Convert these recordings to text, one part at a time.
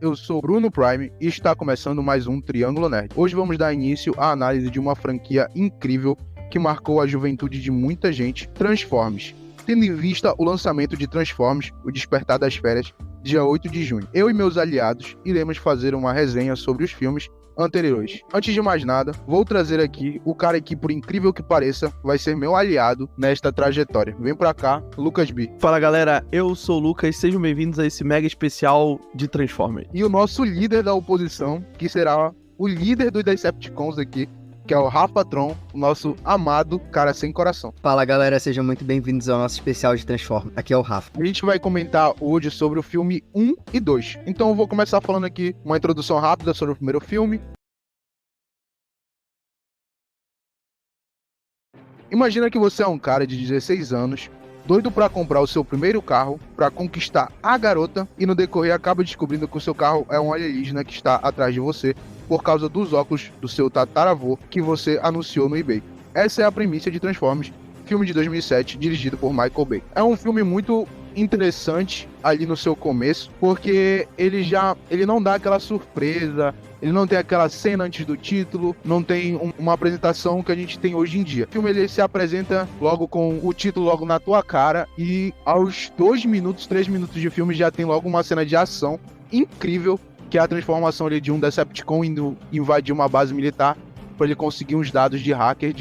Eu sou Bruno Prime e está começando mais um Triângulo Nerd. Hoje vamos dar início à análise de uma franquia incrível que marcou a juventude de muita gente, Transformers. Tendo em vista o lançamento de Transformers, O Despertar das Férias, dia 8 de junho. Eu e meus aliados iremos fazer uma resenha sobre os filmes anteriores. Antes de mais nada, vou trazer aqui o cara que, por incrível que pareça, vai ser meu aliado nesta trajetória. Vem pra cá, Lucas B. Fala galera, eu sou o Lucas, sejam bem-vindos a esse mega especial de Transformers. E o nosso líder da oposição, que será o líder dos Decepticons aqui, que é o Rafa Tron, o nosso amado cara sem coração. Fala galera, sejam muito bem-vindos ao nosso especial de Transformers. Aqui é o Rafa. A gente vai comentar hoje sobre o filme 1 e 2. Então eu vou começar falando aqui uma introdução rápida sobre o primeiro filme. Imagina que você é um cara de 16 anos, doido pra comprar o seu primeiro carro, pra conquistar a garota, e no decorrer acaba descobrindo que o seu carro é um alienígena que está atrás de você por causa dos óculos do seu tataravô que você anunciou no eBay. Essa é a premissa de Transformers, filme de 2007, dirigido por Michael Bay. É um filme muito interessante ali no seu começo, porque ele não dá aquela surpresa, ele não tem aquela cena antes do título, não tem uma apresentação que a gente tem hoje em dia. O filme ele se apresenta logo com o título logo na tua cara e aos 2 minutos, 3 minutos de filme já tem logo uma cena de ação incrível, que é a transformação ali de um Decepticon indo invadir uma base militar para ele conseguir uns dados de hacker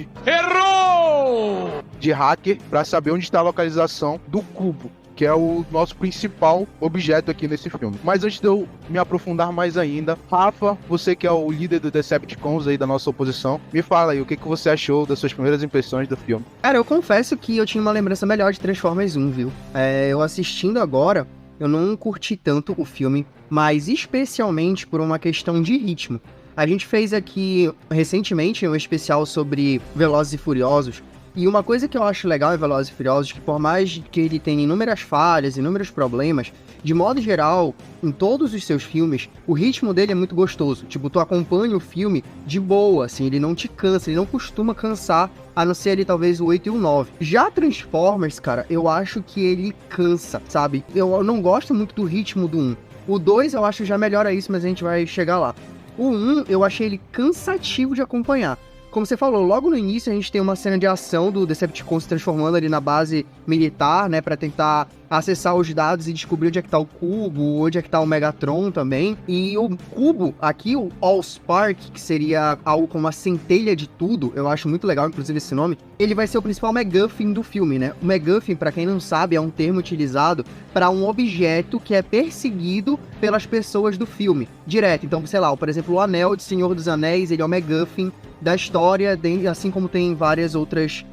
de hacker para saber onde está a localização do cubo, que é o nosso principal objeto aqui nesse filme. Mas antes de eu me aprofundar mais ainda, Rafa, você que é o líder do Decepticons aí da nossa oposição, me fala aí o que você achou das suas primeiras impressões do filme. Cara, eu confesso que eu tinha uma lembrança melhor de Transformers 1, viu? Eu assistindo agora, eu não curti tanto o filme, mas especialmente por uma questão de ritmo. A gente fez aqui recentemente um especial sobre Velozes e Furiosos, e uma coisa que eu acho legal em Velozes e Furiosos, que por mais que ele tenha inúmeras falhas, inúmeros problemas, de modo geral, em todos os seus filmes, o ritmo dele é muito gostoso. Tipo, tu acompanha o filme de boa, assim, ele não te cansa, ele não costuma cansar, a não ser ali talvez o 8 e o 9. Já Transformers, cara, eu acho que ele cansa, sabe? Eu não gosto muito do ritmo do 1. O 2 eu acho já melhora isso, mas a gente vai chegar lá. O 1 eu achei ele cansativo de acompanhar. Como você falou, logo no início a gente tem uma cena de ação do Decepticon se transformando ali na base militar, né, pra tentar acessar os dados e descobrir onde é que tá o cubo, onde é que tá o Megatron também. E o cubo aqui, o Allspark, que seria algo como a centelha de tudo, eu acho muito legal, inclusive, esse nome, ele vai ser o principal MacGuffin do filme, né? O MacGuffin, pra quem não sabe, é um termo utilizado para um objeto que é perseguido pelas pessoas do filme, direto. Então, sei lá, por exemplo, o Anel de Senhor dos Anéis, ele é o MacGuffin da história, assim como tem vários outros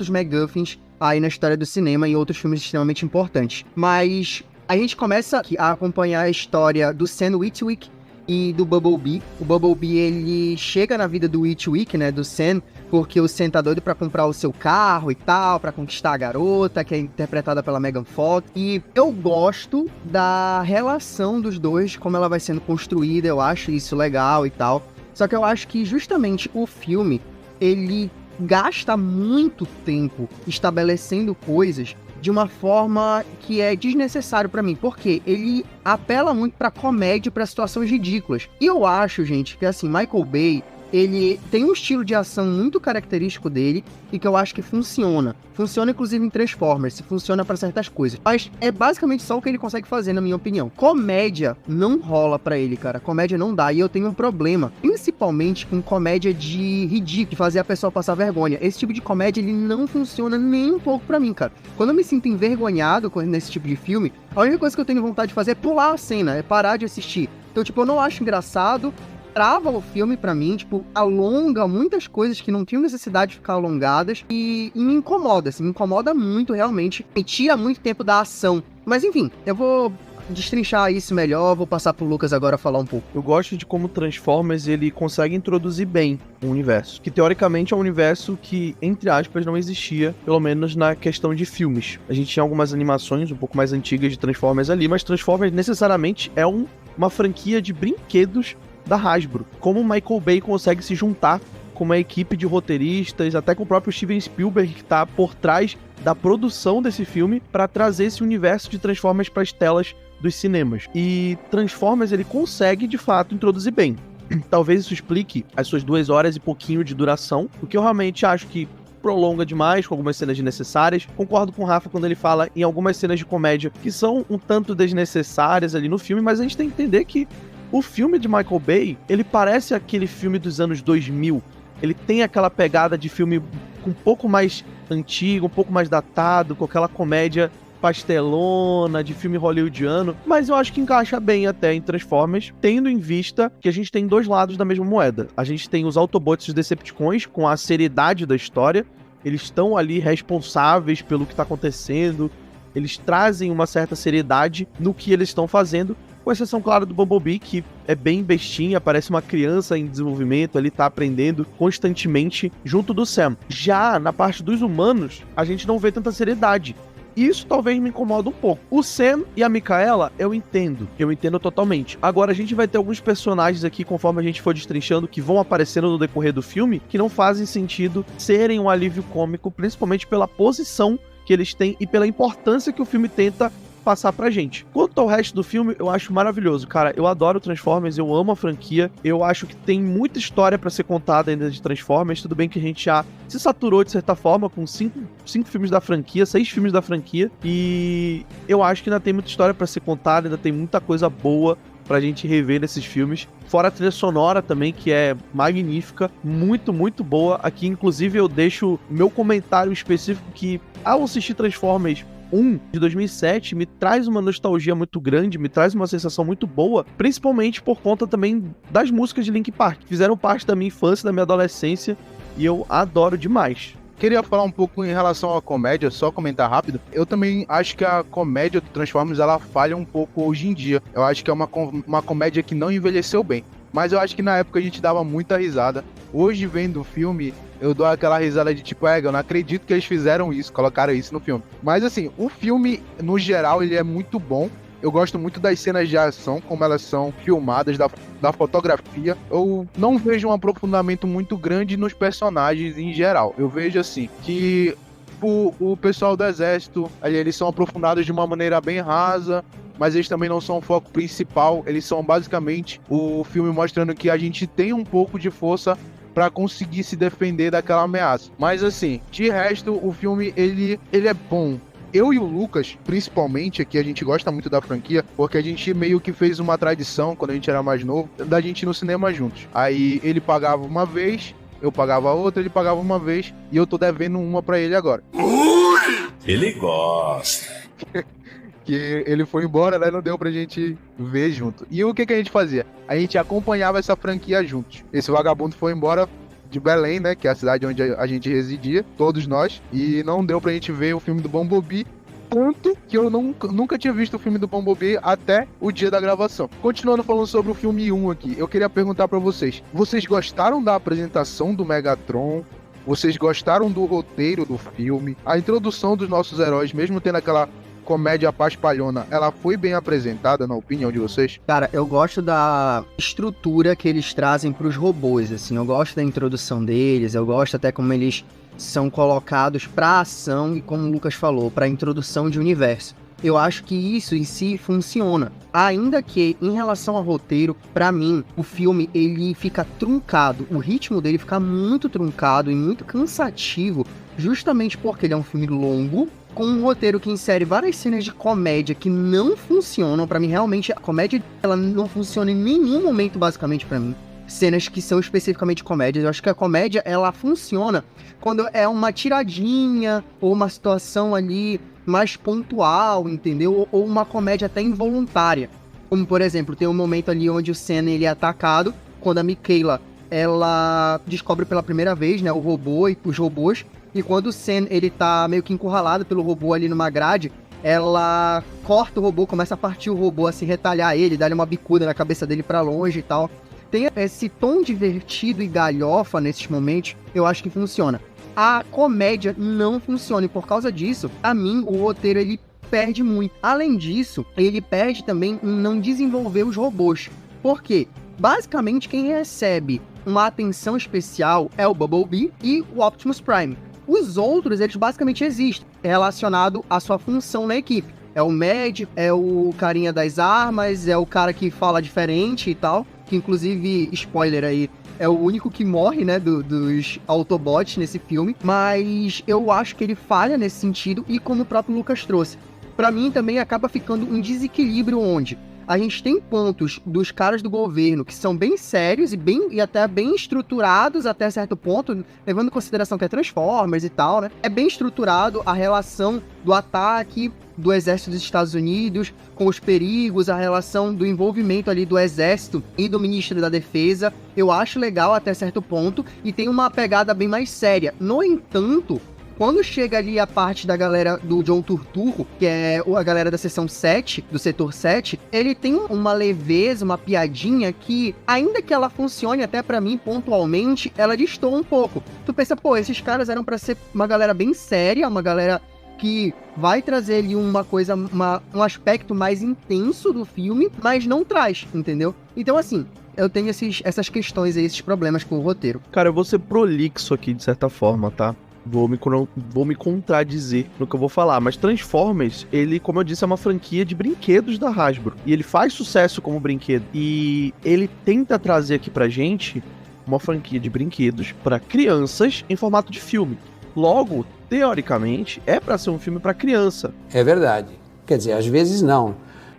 MacGuffins aí na história do cinema e outros filmes extremamente importantes. Mas a gente começa a acompanhar a história do Sam Witwick e do Bumblebee. O Bumblebee, ele chega na vida do Witwick, né, do Sam, porque o Sam tá doido pra comprar o seu carro e tal, pra conquistar a garota, que é interpretada pela Megan Fox. E eu gosto da relação dos dois, como ela vai sendo construída, eu acho isso legal e tal. Só que eu acho que justamente o filme, ele gasta muito tempo estabelecendo coisas de uma forma que é desnecessário pra mim, porque ele apela muito pra comédia, pra situações ridículas. E eu acho, gente, que assim, Michael Bay, ele tem um estilo de ação muito característico dele e que eu acho que funciona. Funciona inclusive em Transformers, funciona pra certas coisas. Mas é basicamente só o que ele consegue fazer, na minha opinião. Comédia não rola pra ele, cara. Comédia não dá. E eu tenho um problema, principalmente com comédia de ridículo, de fazer a pessoa passar vergonha. Esse tipo de comédia, ele não funciona nem um pouco pra mim, cara. Quando eu me sinto envergonhado nesse tipo de filme, a única coisa que eu tenho vontade de fazer é pular a cena, é parar de assistir. Então, tipo, eu não acho engraçado, trava o filme pra mim, tipo, alonga muitas coisas que não tinham necessidade de ficar alongadas e me incomoda, assim, me incomoda muito realmente e tira muito tempo da ação. Mas enfim, eu vou destrinchar isso melhor, vou passar pro Lucas agora falar um pouco. Eu gosto de como Transformers ele consegue introduzir bem o universo, que teoricamente é um universo que, entre aspas, não existia, pelo menos na questão de filmes. A gente tinha algumas animações um pouco mais antigas de Transformers ali, mas Transformers necessariamente é uma franquia de brinquedos da Hasbro. Como o Michael Bay consegue se juntar com uma equipe de roteiristas, até com o próprio Steven Spielberg, que está por trás da produção desse filme, para trazer esse universo de Transformers para as telas dos cinemas. E Transformers, ele consegue, de fato, introduzir bem. Talvez isso explique as suas 2 horas e pouquinho de duração, o que eu realmente acho que prolonga demais, com algumas cenas desnecessárias. Concordo com o Rafa quando ele fala em algumas cenas de comédia que são um tanto desnecessárias ali no filme, mas a gente tem que entender que o filme de Michael Bay, ele parece aquele filme dos anos 2000. Ele tem aquela pegada de filme um pouco mais antigo, um pouco mais datado, com aquela comédia pastelona, de filme hollywoodiano, mas eu acho que encaixa bem até em Transformers, tendo em vista que a gente tem 2 lados da mesma moeda. A gente tem os Autobots e os Decepticons, com a seriedade da história, eles estão ali responsáveis pelo que está acontecendo, eles trazem uma certa seriedade no que eles estão fazendo, com exceção, claro, do Bumblebee, que é bem bestinha, parece uma criança em desenvolvimento, ele tá aprendendo constantemente junto do Sam. Já na parte dos humanos, a gente não vê tanta seriedade. Isso talvez me incomoda um pouco. O Sam e a Micaela, eu entendo totalmente. Agora, a gente vai ter alguns personagens aqui, conforme a gente for destrinchando, que vão aparecendo no decorrer do filme, que não fazem sentido serem um alívio cômico, principalmente pela posição que eles têm e pela importância que o filme tenta passar pra gente. Quanto ao resto do filme, eu acho maravilhoso, cara. Eu adoro Transformers, eu amo a franquia. Eu acho que tem muita história pra ser contada ainda de Transformers. Tudo bem que a gente já se saturou de certa forma com 5 filmes da franquia, 6 filmes da franquia. E eu acho que ainda tem muita história pra ser contada, ainda tem muita coisa boa pra gente rever nesses filmes. Fora a trilha sonora também, que é magnífica, muito, muito boa. Aqui, inclusive, eu deixo meu comentário específico que, ao assistir Transformers 1 de 2007, me traz uma nostalgia muito grande, me traz uma sensação muito boa, principalmente por conta também das músicas de Linkin Park, que fizeram parte da minha infância, da minha adolescência, e eu adoro demais. Queria falar um pouco em relação à comédia, só comentar rápido. Eu também acho que a comédia do Transformers, ela falha um pouco hoje em dia. Eu acho que é uma comédia que não envelheceu bem. Mas eu acho que na época a gente dava muita risada. Hoje, vendo o filme, eu dou aquela risada de tipo, eu não acredito que eles fizeram isso, colocaram isso no filme. Mas assim, o filme, no geral, ele é muito bom. Eu gosto muito das cenas de ação, como elas são filmadas, da fotografia. Eu não vejo um aprofundamento muito grande nos personagens em geral. Eu vejo assim, que o pessoal do exército, eles são aprofundados de uma maneira bem rasa, mas eles também não são o foco principal. Eles são basicamente o filme mostrando que a gente tem um pouco de força pra conseguir se defender daquela ameaça. Mas assim, de resto, o filme, ele é bom. Eu e o Lucas, principalmente, aqui a gente gosta muito da franquia, porque a gente meio que fez uma tradição, quando a gente era mais novo, da gente ir no cinema juntos. Aí ele pagava uma vez, eu pagava outra, ele pagava uma vez, e eu tô devendo uma pra ele agora. Ele gosta. Que ele foi embora, né? Não deu pra gente ver junto. E o que a gente fazia? A gente acompanhava essa franquia juntos. Esse vagabundo foi embora de Belém, né? Que é a cidade onde a gente residia, todos nós. E não deu pra gente ver o filme do Bumblebee. Tanto que eu nunca tinha visto o filme do Bumblebee até o dia da gravação. Continuando falando sobre o filme 1 aqui, eu queria perguntar pra vocês. Vocês gostaram da apresentação do Megatron? Vocês gostaram do roteiro do filme? A introdução dos nossos heróis, mesmo tendo aquela comédia paspalhona, ela foi bem apresentada, na opinião de vocês? Cara, eu gosto da estrutura que eles trazem pros robôs, assim, eu gosto da introdução deles, eu gosto até como eles são colocados pra ação e, como o Lucas falou, pra introdução de universo. Eu acho que isso em si funciona. Ainda que, em relação ao roteiro, pra mim, o filme, ele fica truncado. O ritmo dele fica muito truncado e muito cansativo, justamente porque ele é um filme longo, com um roteiro que insere várias cenas de comédia que não funcionam. Pra mim, realmente, a comédia, ela não funciona em nenhum momento, basicamente, pra mim. Cenas que são especificamente comédias. Eu acho que a comédia, ela funciona quando é uma tiradinha, ou uma situação ali mais pontual, entendeu? Ou uma comédia até involuntária. Como, por exemplo, tem um momento ali onde o Sam, ele é atacado, quando a Micaela, ela descobre pela primeira vez, né, o robô e os robôs. E quando o Sam, ele tá meio que encurralado pelo robô ali numa grade, ela corta o robô, começa a partir o robô, assim, retalhar ele, dar-lhe uma bicuda na cabeça dele pra longe e tal. Tem esse tom divertido e galhofa nesses momentos, eu acho que funciona. A comédia não funciona e por causa disso, a mim, o roteiro, ele perde muito. Além disso, ele perde também em não desenvolver os robôs. Por quê? Basicamente, quem recebe uma atenção especial é o Bumblebee e o Optimus Prime. Os outros, eles basicamente existem, relacionado à sua função na equipe. É o médico, é o carinha das armas, é o cara que fala diferente e tal. Que inclusive, spoiler aí, é o único que morre, né, dos Autobots nesse filme. Mas eu acho que ele falha nesse sentido, e como o próprio Lucas trouxe, pra mim também acaba ficando um desequilíbrio onde a gente tem pontos dos caras do governo que são bem sérios e até bem estruturados até certo ponto, levando em consideração que é Transformers e tal, né? É bem estruturado a relação do ataque do exército dos Estados Unidos com os perigos, a relação do envolvimento ali do exército e do ministro da defesa. Eu acho legal até certo ponto e tem uma pegada bem mais séria. No entanto, quando chega ali a parte da galera do John Turturro, que é a galera da seção 7, do setor 7, ele tem uma leveza, uma piadinha que, ainda que ela funcione até pra mim pontualmente, ela destoa um pouco. Tu pensa, pô, esses caras eram pra ser uma galera bem séria, uma galera que vai trazer ali uma coisa, um aspecto mais intenso do filme, mas não traz, entendeu? Então, assim, eu tenho essas questões aí, esses problemas com o roteiro. Cara, eu vou ser prolixo aqui, de certa forma, tá? Vou me contradizer no que eu vou falar, mas Transformers, ele, como eu disse, é uma franquia de brinquedos da Hasbro, e ele faz sucesso como brinquedo, e ele tenta trazer aqui pra gente uma franquia de brinquedos pra crianças em formato de filme. Logo, teoricamente, é pra ser um filme pra criança. É verdade. Quer dizer, às vezes não.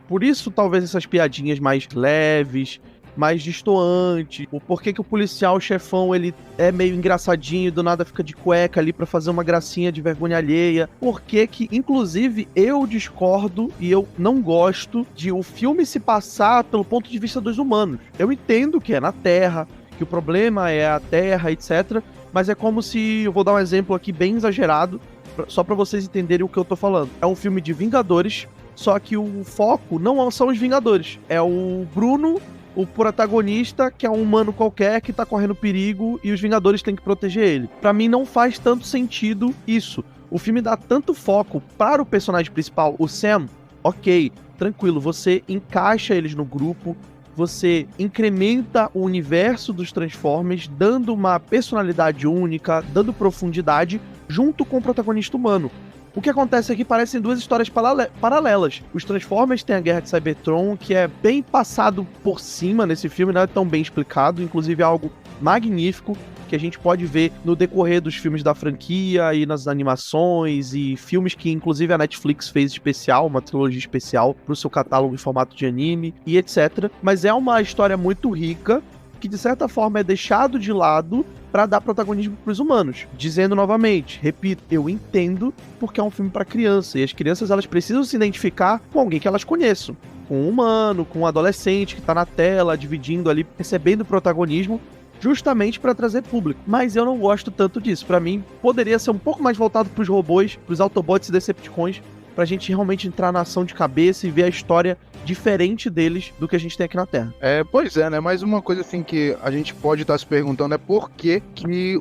Por isso, talvez essas piadinhas mais leves, mais distoante, o porquê que o policial chefão ele é meio engraçadinho, do nada fica de cueca ali pra fazer uma gracinha de vergonha alheia, porquê que, inclusive, eu discordo e eu não gosto de o filme se passar pelo ponto de vista dos humanos. Eu entendo que é na Terra, que o problema é a Terra, etc, mas é como se, eu vou dar um exemplo aqui bem exagerado, só pra vocês entenderem o que eu tô falando. É um filme de Vingadores, só que o foco não são os Vingadores, é o Bruno, o protagonista, que é um humano qualquer que tá correndo perigo e os Vingadores têm que proteger ele. Pra mim não faz tanto sentido isso. O filme dá tanto foco para o personagem principal, o Sam, ok, tranquilo, você encaixa eles no grupo, você incrementa o universo dos Transformers, dando uma personalidade única, dando profundidade, junto com o protagonista humano. O que acontece aqui parecem duas histórias paralelas. Os Transformers têm a Guerra de Cybertron, que é bem passado por cima nesse filme, não é tão bem explicado, inclusive é algo magnífico, que a gente pode ver no decorrer dos filmes da franquia e nas animações e filmes que inclusive a Netflix fez especial, uma trilogia especial pro seu catálogo em formato de anime e etc. Mas é uma história muito rica, que de certa forma é deixado de lado para dar protagonismo pros humanos. Dizendo novamente, repito, eu entendo porque é um filme para criança, e as crianças elas precisam se identificar com alguém que elas conheçam. Com um humano, com um adolescente que tá na tela, dividindo ali, recebendo protagonismo, justamente para trazer público. Mas eu não gosto tanto disso. Para mim, poderia ser um pouco mais voltado pros robôs, pros Autobots e Decepticons, pra gente realmente entrar na ação de cabeça e ver a história diferente deles do que a gente tem aqui na Terra. Pois é, né? Mas uma coisa assim que a gente pode estar se perguntando é por que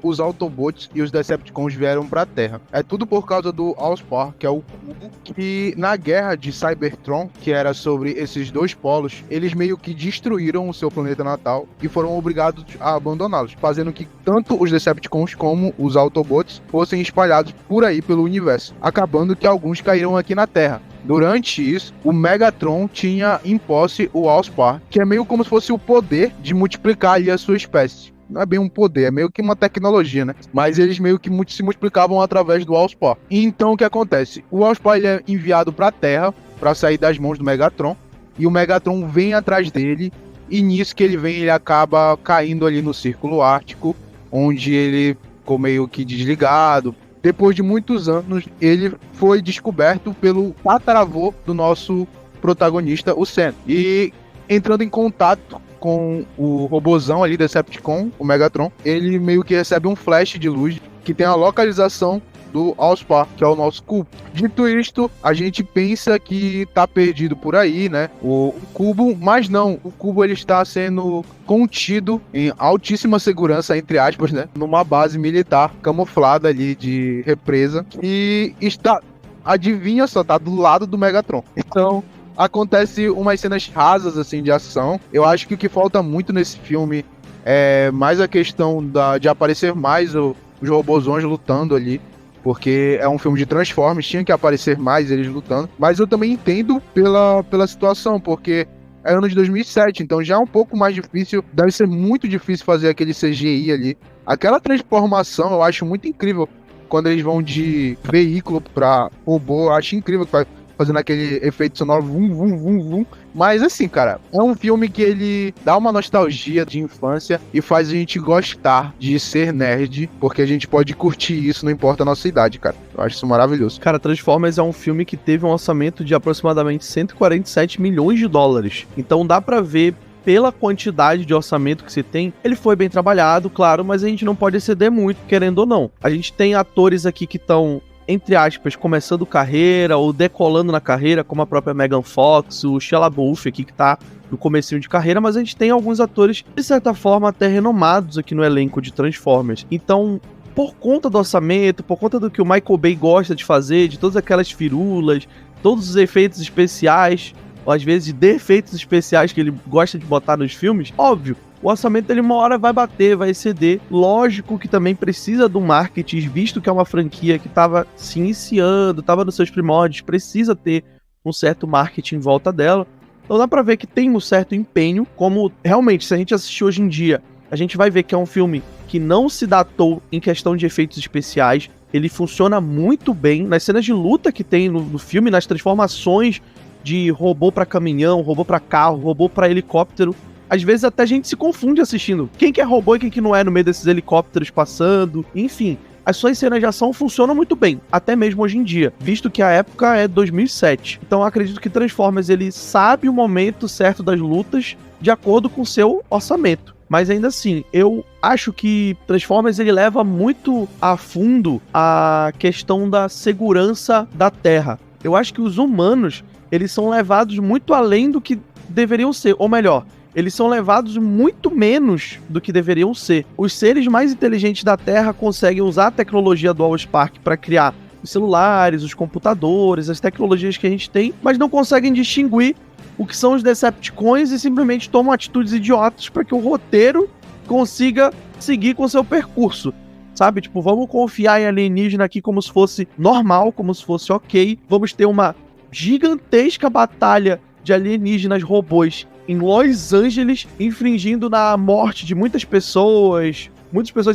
os Autobots e os Decepticons vieram pra Terra. É tudo por causa do Allspark, que é o cubo que na guerra de Cybertron, que era sobre esses dois polos, eles meio que destruíram o seu planeta natal e foram obrigados a abandoná-los, fazendo que tanto os Decepticons como os Autobots fossem espalhados por aí pelo universo, acabando que alguns caíram aqui na Terra. Durante isso, o Megatron tinha em posse o Allspark, que é meio como se fosse o poder de multiplicar ali a sua espécie. Não é bem um poder, é meio que uma tecnologia, né? Mas eles meio que se multiplicavam através do Allspark. E então o que acontece? O Allspark ele é enviado para a Terra para sair das mãos do Megatron, e o Megatron vem atrás dele, e nisso que ele vem, ele acaba caindo ali no Círculo Ártico, onde ele ficou meio que desligado. Depois de muitos anos, ele foi descoberto pelo tataravô do nosso protagonista, o Sam. E entrando em contato com o robozão ali, Decepticon, o Megatron, ele meio que recebe um flash de luz que tem a localização do Allspark, que é o nosso cubo. Dito isto, a gente pensa que tá perdido por aí, né? O cubo, mas não. O cubo ele está sendo contido em altíssima segurança, entre aspas, né? Numa base militar camuflada ali de represa. E está, adivinha só, tá do lado do Megatron. Então, acontece umas cenas rasas, assim, de ação. Eu acho que o que falta muito nesse filme é mais a questão de aparecer mais os robozões lutando ali. porque é um filme de Transformers, tinha que aparecer mais eles lutando, mas eu também entendo pela situação, porque é ano de 2007, então já é um pouco mais difícil, deve ser muito difícil fazer aquele CGI ali. Aquela transformação eu acho muito incrível, quando eles vão de veículo pra robô, eu acho incrível que fazendo aquele efeito sonoro, vum, vum, vum, vum. Mas assim, cara, é um filme que ele dá uma nostalgia de infância e faz a gente gostar de ser nerd, porque a gente pode curtir isso, não importa a nossa idade, cara. Eu acho isso maravilhoso. Cara, Transformers é um filme que teve um orçamento de aproximadamente 147 milhões de dólares. Então dá pra ver, pela quantidade de orçamento que se tem, ele foi bem trabalhado, claro, mas a gente não pode exceder muito, querendo ou não. A gente tem atores aqui que estão, entre aspas, começando carreira ou decolando na carreira, como a própria Megan Fox, o Shia LaBeouf aqui que tá no comecinho de carreira, mas a gente tem alguns atores, de certa forma, até renomados aqui no elenco de Transformers. Então, por conta do orçamento, por conta do que o Michael Bay gosta de fazer, de todas aquelas firulas, todos os efeitos especiais, ou às vezes defeitos especiais que ele gosta de botar nos filmes, óbvio, o orçamento dele uma hora vai bater, vai exceder. Lógico que também precisa do marketing, visto que é uma franquia que estava se iniciando, estava nos seus primórdios, precisa ter um certo marketing em volta dela. Então dá pra ver que tem um certo empenho, como realmente, se a gente assistir hoje em dia, a gente vai ver que é um filme que não se datou em questão de efeitos especiais, ele funciona muito bem nas cenas de luta que tem no filme, nas transformações de robô pra caminhão, robô pra carro, robô pra helicóptero. Às vezes até a gente se confunde assistindo quem que é robô e quem que não é no meio desses helicópteros passando. Enfim, as suas cenas de ação funcionam muito bem, até mesmo hoje em dia, visto que a época é 2007. Então eu acredito que Transformers ele sabe o momento certo das lutas de acordo com o seu orçamento. Mas ainda assim, eu acho que Transformers ele leva muito a fundo a questão da segurança da Terra. Eu acho que os humanos eles são levados muito além do que deveriam ser, ou melhor, eles são levados muito menos do que deveriam ser. Os seres mais inteligentes da Terra conseguem usar a tecnologia do Allspark para criar os celulares, os computadores, as tecnologias que a gente tem, mas não conseguem distinguir o que são os Decepticons e simplesmente tomam atitudes idiotas para que o roteiro consiga seguir com o seu percurso. Sabe, tipo, vamos confiar em alienígena aqui como se fosse normal, como se fosse ok, vamos ter uma gigantesca batalha de alienígenas robôs em Los Angeles, infringindo na morte de muitas pessoas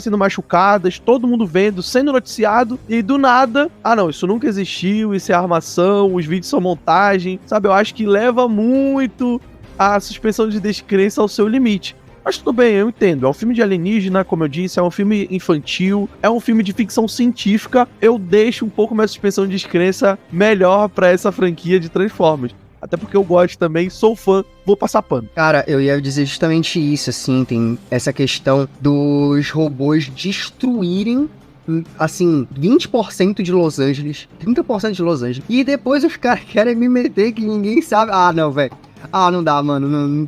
sendo machucadas, todo mundo vendo, sendo noticiado, e do nada, não, isso nunca existiu, isso é armação, os vídeos são montagem, sabe, eu acho que leva muito a suspensão de descrença ao seu limite. Mas tudo bem, eu entendo, é um filme de alienígena, como eu disse, é um filme infantil, é um filme de ficção científica, eu deixo um pouco minha suspensão de descrença melhor pra essa franquia de Transformers. Até porque eu gosto também, sou fã, vou passar pano. Cara, eu ia dizer justamente isso, assim, tem essa questão dos robôs destruírem, assim, 20% de Los Angeles, 30% de Los Angeles, e depois os caras querem me meter que ninguém sabe. Não, velho. Não dá, mano. Não,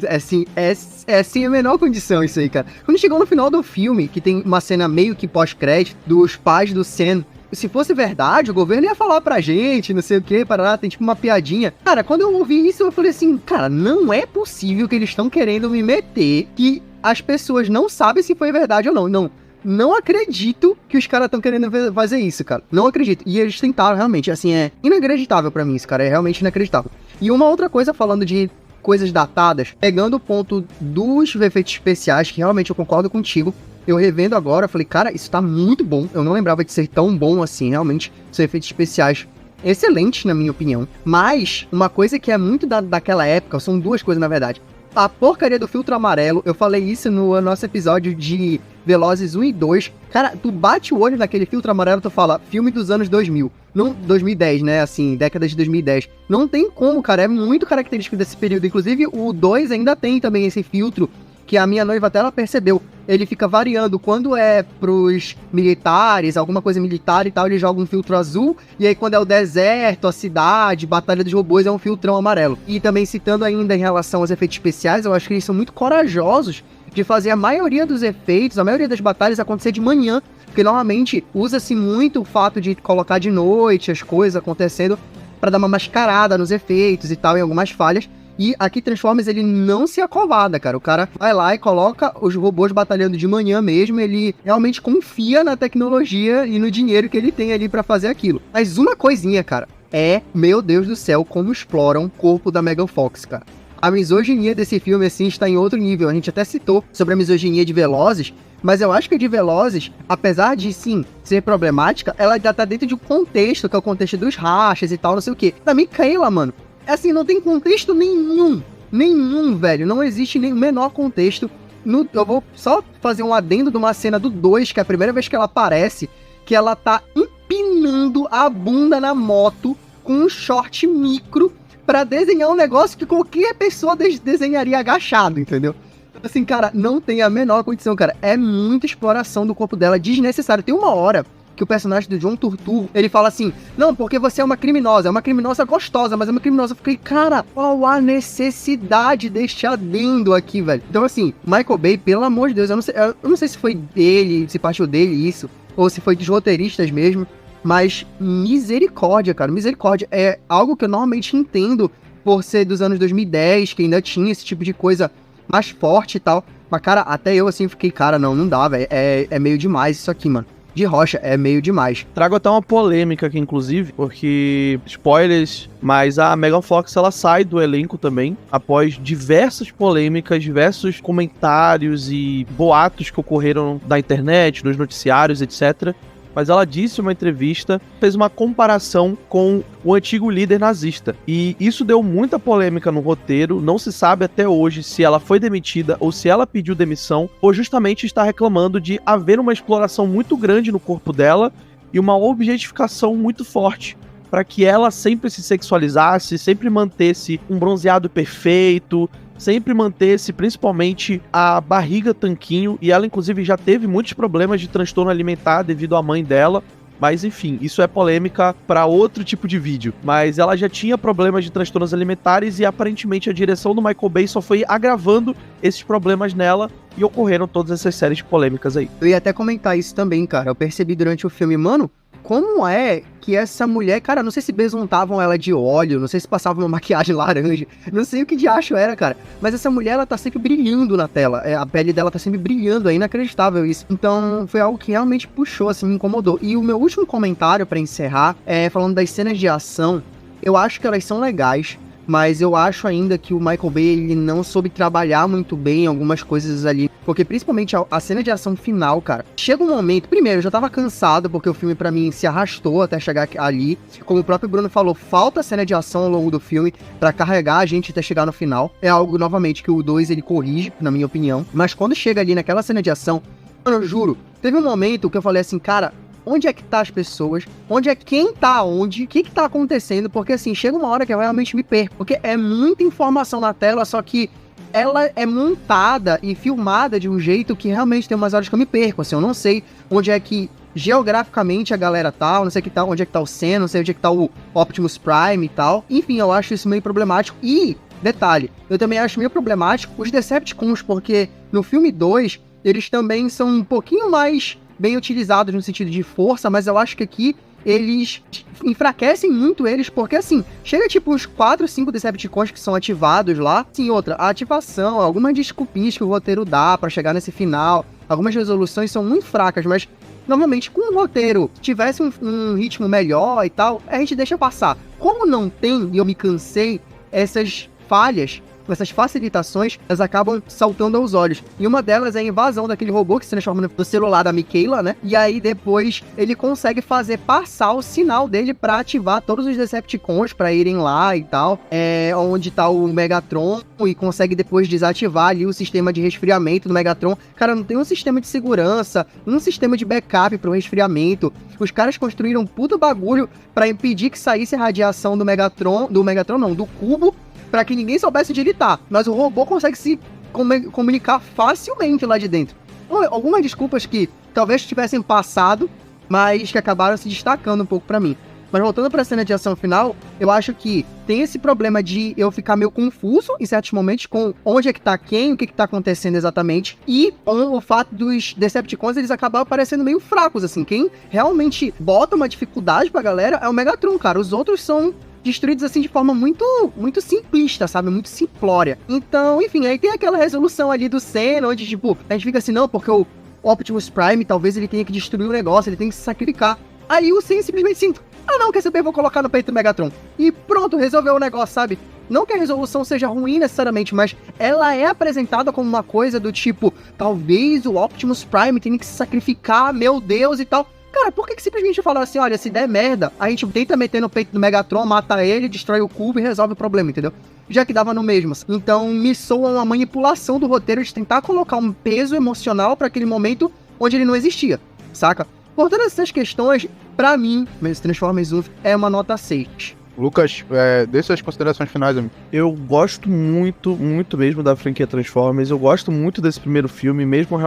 é sem a menor condição isso aí, cara. Quando chegou no final do filme, que tem uma cena meio que pós-crédito dos pais do Sam, se fosse verdade, o governo ia falar pra gente, não sei o que, parará, tem tipo uma piadinha. Cara, quando eu ouvi isso, eu falei assim, cara, não é possível que eles estão querendo me meter que as pessoas não sabem se foi verdade ou não. Não acredito que os caras estão querendo fazer isso, cara. Não acredito. E eles tentaram, realmente, assim, é inacreditável pra mim isso, cara. É realmente inacreditável. E uma outra coisa, falando de coisas datadas, pegando o ponto dos efeitos especiais, que realmente eu concordo contigo, eu revendo agora, falei, cara, isso tá muito bom. Eu não lembrava de ser tão bom assim, realmente. Os efeitos especiais excelentes, na minha opinião. Mas, uma coisa que é muito daquela época, são duas coisas, na verdade. A porcaria do filtro amarelo, eu falei isso no nosso episódio de Velozes 1 e 2. Cara, tu bate o olho naquele filtro amarelo, tu fala, filme dos anos 2000. Não, 2010, né, assim, década de 2010. Não tem como, cara, é muito característico desse período. Inclusive, o 2 ainda tem também esse filtro, que a minha noiva até ela percebeu. Ele fica variando. Quando é pros militares, alguma coisa militar e tal, ele joga um filtro azul. E aí quando é o deserto, a cidade, batalha dos robôs, é um filtrão amarelo. E também citando ainda em relação aos efeitos especiais, eu acho que eles são muito corajosos de fazer a maioria dos efeitos, a maioria das batalhas acontecer de manhã. Porque normalmente usa-se muito o fato de colocar de noite as coisas acontecendo para dar uma mascarada nos efeitos e tal, em algumas falhas. E aqui Transformers, ele não se acovarda, cara. O cara vai lá e coloca os robôs batalhando de manhã mesmo, ele realmente confia na tecnologia e no dinheiro que ele tem ali pra fazer aquilo. Mas uma coisinha, cara, meu Deus do céu, como exploram o corpo da Megan Fox, cara. A misoginia desse filme, assim, está em outro nível. A gente até citou sobre a misoginia de Velozes, mas eu acho que a de Velozes, apesar de, sim, ser problemática, ela já tá dentro de um contexto, que é o contexto dos rachas e tal, não sei o quê. Da Mikaela, mano, assim, não tem contexto nenhum, velho. Não existe nem o menor contexto. Eu vou só fazer um adendo de uma cena do 2, que é a primeira vez que ela aparece, que ela tá empinando a bunda na moto com um short micro pra desenhar um negócio que qualquer pessoa desenharia agachado, entendeu? Assim, cara, não tem a menor condição, cara. É muita exploração do corpo dela, desnecessário. Tem uma hora que o personagem do John Turturro, ele fala assim, não, porque você é uma criminosa gostosa, mas é uma criminosa. Eu fiquei, cara, qual a necessidade deste adendo aqui, velho? Então, assim, Michael Bay, pelo amor de Deus, eu não sei se foi dele, se partiu dele isso, ou se foi dos roteiristas mesmo, mas misericórdia, cara, misericórdia. É algo que eu normalmente entendo por ser dos anos 2010, que ainda tinha esse tipo de coisa mais forte e tal. Mas, cara, até eu, assim, fiquei, cara, não dá, velho. É meio demais isso aqui, mano. De rocha, é meio demais. Trago até uma polêmica aqui, inclusive, porque, spoilers, mas a Megan Fox, ela sai do elenco também, após diversas polêmicas, diversos comentários e boatos que ocorreram na internet, nos noticiários, etc., mas ela disse em uma entrevista, fez uma comparação com o antigo líder nazista. E isso deu muita polêmica no roteiro, não se sabe até hoje se ela foi demitida ou se ela pediu demissão, ou justamente está reclamando de haver uma exploração muito grande no corpo dela e uma objetificação muito forte, para que ela sempre se sexualizasse, sempre mantesse um bronzeado perfeito, sempre mantesse principalmente a barriga tanquinho, e ela inclusive já teve muitos problemas de transtorno alimentar devido à mãe dela, mas enfim, isso é polêmica para outro tipo de vídeo, mas ela já tinha problemas de transtornos alimentares e aparentemente a direção do Michael Bay só foi agravando esses problemas nela e ocorreram todas essas séries de polêmicas aí. Eu ia até comentar isso também, cara, eu percebi durante o filme, mano, como é que essa mulher, cara, não sei se besuntavam ela de óleo, não sei se passavam uma maquiagem laranja, não sei o que de acho era, cara, mas essa mulher, ela tá sempre brilhando na tela, a pele dela tá sempre brilhando, é inacreditável isso, então foi algo que realmente puxou, assim, me incomodou. E o meu último comentário pra encerrar, falando das cenas de ação, eu acho que elas são legais, mas eu acho ainda que o Michael Bay, ele não soube trabalhar muito bem algumas coisas ali, porque principalmente a cena de ação final, cara, chega um momento, primeiro, eu já tava cansado, porque o filme pra mim se arrastou até chegar ali, como o próprio Bruno falou, falta cena de ação ao longo do filme pra carregar a gente até chegar no final, é algo, novamente, que o 2 ele corrige, na minha opinião, mas quando chega ali naquela cena de ação, mano, eu juro, teve um momento que eu falei assim, cara, onde é que tá as pessoas? Onde é quem tá onde? O que tá acontecendo? Porque assim, chega uma hora que eu realmente me perco. Porque é muita informação na tela, só que ela é montada e filmada de um jeito que realmente tem umas horas que eu me perco. Assim, eu não sei onde é que geograficamente a galera tá, eu não sei onde é que tá o Senna, não sei onde é que tá o Optimus Prime e tal. Enfim, eu acho isso meio problemático. E, detalhe, eu também acho meio problemático os Decepticons, porque no filme 2, eles também são um pouquinho mais bem utilizados no sentido de força, mas eu acho que aqui eles enfraquecem muito eles, porque assim, chega tipo uns 4, 5 Decepticons que são ativados lá, sim, outra, a ativação, algumas desculpinhas que o roteiro dá pra chegar nesse final, algumas resoluções são muito fracas, mas normalmente com o roteiro tivesse um ritmo melhor e tal, a gente deixa passar. Como não tem, e eu me cansei, essas falhas, essas facilitações, elas acabam saltando aos olhos. E uma delas é a invasão daquele robô que se transforma no celular da Mikaela, né? E aí depois ele consegue fazer passar o sinal dele pra ativar todos os Decepticons pra irem lá e tal. Onde tá o Megatron, e consegue depois desativar ali o sistema de resfriamento do Megatron. Cara, não tem um sistema de segurança, um sistema de backup pro resfriamento. Os caras construíram um puto bagulho pra impedir que saísse a radiação do do cubo, pra que ninguém soubesse onde ele tá. Mas o robô consegue se comunicar facilmente lá de dentro. Algumas desculpas que talvez tivessem passado, mas que acabaram se destacando um pouco pra mim. Mas voltando pra cena de ação final, eu acho que tem esse problema de eu ficar meio confuso em certos momentos com onde é que tá quem, o que tá acontecendo exatamente, e com o fato dos Decepticons, eles acabam parecendo meio fracos, assim. Quem realmente bota uma dificuldade pra galera é o Megatron, cara. Os outros são destruídos assim de forma muito simplista, sabe? Muito simplória. Então, enfim, aí tem aquela resolução ali do Senna, onde, tipo, a gente fica assim, não, porque o Optimus Prime, talvez ele tenha que destruir o negócio, ele tem que se sacrificar. Aí o Senna simplesmente assim, não, quer saber, vou colocar no peito do Megatron. E pronto, resolveu o negócio, sabe? Não que a resolução seja ruim necessariamente, mas ela é apresentada como uma coisa do tipo, talvez o Optimus Prime tenha que se sacrificar, meu Deus e tal. Cara, por que simplesmente falaram assim, olha, se der merda, a gente tenta meter no peito do Megatron, mata ele, destrói o cubo e resolve o problema, entendeu? Já que dava no mesmo. Então me soa uma manipulação do roteiro de tentar colocar um peso emocional pra aquele momento onde ele não existia, saca? Por todas essas questões, pra mim, Transformers 1 é uma nota 6. Lucas, dê suas considerações finais, amigo. Eu gosto muito mesmo da franquia Transformers. Eu gosto muito desse primeiro filme, mesmo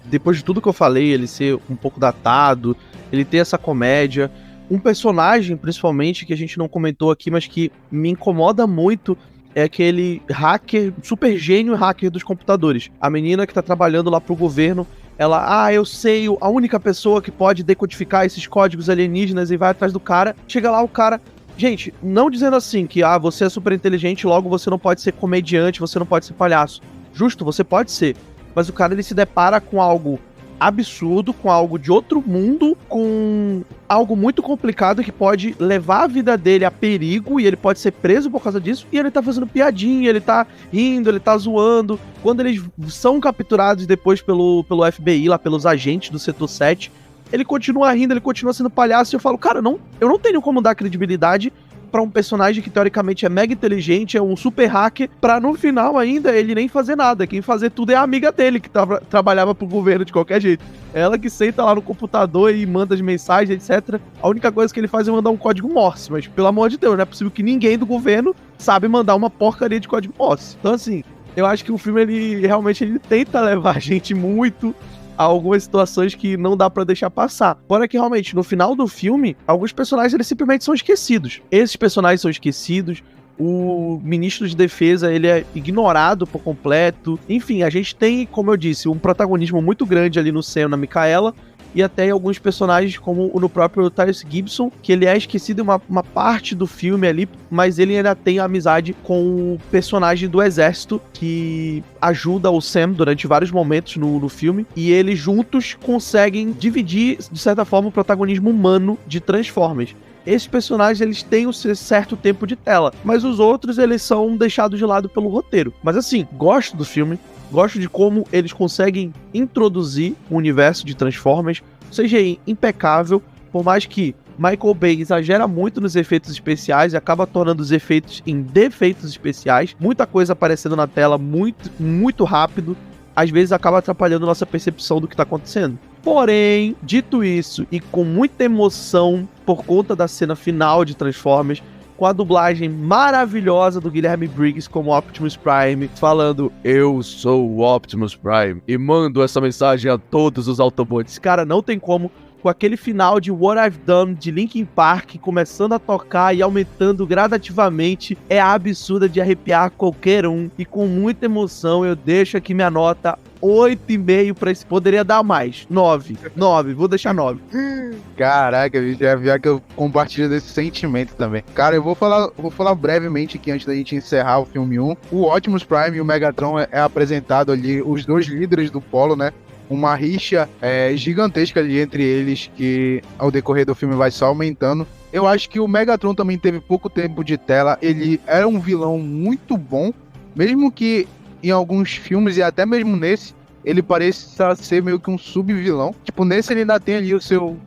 depois de tudo que eu falei, ele ser um pouco datado, ele ter essa comédia. Um personagem, principalmente, que a gente não comentou aqui, mas que me incomoda muito, é aquele hacker, super gênio hacker dos computadores. A menina que tá trabalhando lá pro governo, ela, eu sei, a única pessoa que pode decodificar esses códigos alienígenas e vai atrás do cara. Chega lá o cara... Gente, não dizendo assim que, você é super inteligente, logo você não pode ser comediante, você não pode ser palhaço. Justo, você pode ser. Mas o cara, ele se depara com algo absurdo, com algo de outro mundo, com algo muito complicado que pode levar a vida dele a perigo e ele pode ser preso por causa disso. E ele tá fazendo piadinha, ele tá rindo, ele tá zoando. Quando eles são capturados depois pelo FBI, lá pelos agentes do Setor 7... ele continua rindo, ele continua sendo palhaço, e eu falo, cara, eu não tenho como dar credibilidade pra um personagem que teoricamente é mega inteligente, é um super hacker, pra no final ainda ele nem fazer nada. Quem fazer tudo é a amiga dele, que trabalhava pro governo de qualquer jeito. Ela que senta lá no computador e manda as mensagens, etc. A única coisa que ele faz é mandar um código Morse, mas pelo amor de Deus, não é possível que ninguém do governo sabe mandar uma porcaria de código Morse. Então assim, eu acho que o filme, ele realmente tenta levar a gente muito a algumas situações que não dá pra deixar passar. Fora que realmente, no final do filme, alguns personagens eles simplesmente são esquecidos. Esses personagens são esquecidos, o ministro de defesa ele é ignorado por completo. Enfim, a gente tem, como eu disse, um protagonismo muito grande ali no Sam, na Micaela, e até em alguns personagens como no próprio Tyrese Gibson, que ele é esquecido em uma parte do filme ali, mas ele ainda tem amizade com o personagem do exército que ajuda o Sam durante vários momentos no filme, e eles juntos conseguem dividir, de certa forma, o protagonismo humano de Transformers. Esses personagens, eles têm um certo tempo de tela, mas os outros, eles são deixados de lado pelo roteiro. Mas assim, gosto do filme, gosto de como eles conseguem introduzir o universo de Transformers, CGI impecável, por mais que Michael Bay exagera muito nos efeitos especiais e acaba tornando os efeitos em defeitos especiais, muita coisa aparecendo na tela muito rápido, às vezes acaba atrapalhando nossa percepção do que está acontecendo. Porém, dito isso, e com muita emoção por conta da cena final de Transformers, com a dublagem maravilhosa do Guilherme Briggs como Optimus Prime, falando, eu sou o Optimus Prime e mando essa mensagem a todos os Autobots. Cara, não tem como, com aquele final de What I've Done de Linkin Park começando a tocar e aumentando gradativamente, é absurda de arrepiar qualquer um, e com muita emoção eu deixo aqui minha nota 8,5 pra esse. Poderia dar mais. 9, vou deixar 9. Caraca, bicho, é pior que eu compartilho desse sentimento também. Cara, eu vou falar brevemente aqui antes da gente encerrar o filme 1. O Optimus Prime e o Megatron é apresentado ali, os dois líderes do polo, né? Uma rixa gigantesca ali entre eles, que ao decorrer do filme vai só aumentando. Eu acho que o Megatron também teve pouco tempo de tela. Ele era um vilão muito bom, mesmo que em alguns filmes, e até mesmo nesse, ele pareça ser meio que um sub-vilão. Tipo, nesse ele ainda tem ali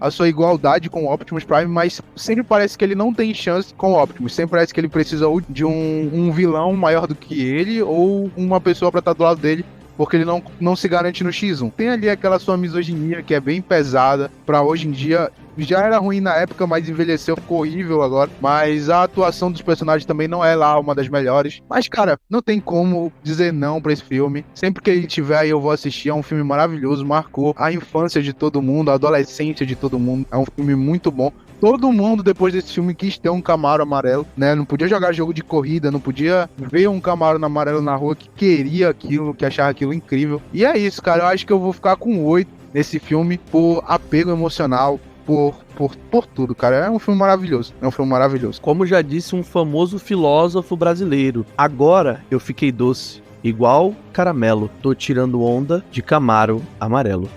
a sua igualdade com o Optimus Prime, mas sempre parece que ele não tem chance com o Optimus. Sempre parece que ele precisa de um vilão maior do que ele, ou uma pessoa pra estar do lado dele, porque ele não se garante no X1. Tem ali aquela sua misoginia que é bem pesada pra hoje em dia. Já era ruim na época, mas envelheceu, ficou horrível agora. Mas a atuação dos personagens também não é lá uma das melhores. Mas, cara, não tem como dizer não pra esse filme. Sempre que ele tiver, eu vou assistir. É um filme maravilhoso, marcou a infância de todo mundo, a adolescência de todo mundo. É um filme muito bom. Todo mundo, depois desse filme, quis ter um Camaro amarelo, né? Não podia jogar jogo de corrida, não podia ver um Camaro amarelo na rua que queria aquilo, que achava aquilo incrível. E é isso, cara. Eu acho que eu vou ficar com 8 nesse filme por apego emocional, por tudo, cara. É um filme maravilhoso. É um filme maravilhoso. Como já disse um famoso filósofo brasileiro, agora eu fiquei doce. Igual caramelo, tô tirando onda de Camaro amarelo.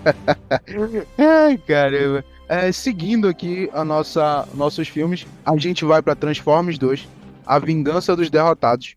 Ai, caramba. Seguindo aqui nossos filmes, a gente vai pra Transformers 2, A Vingança dos Derrotados.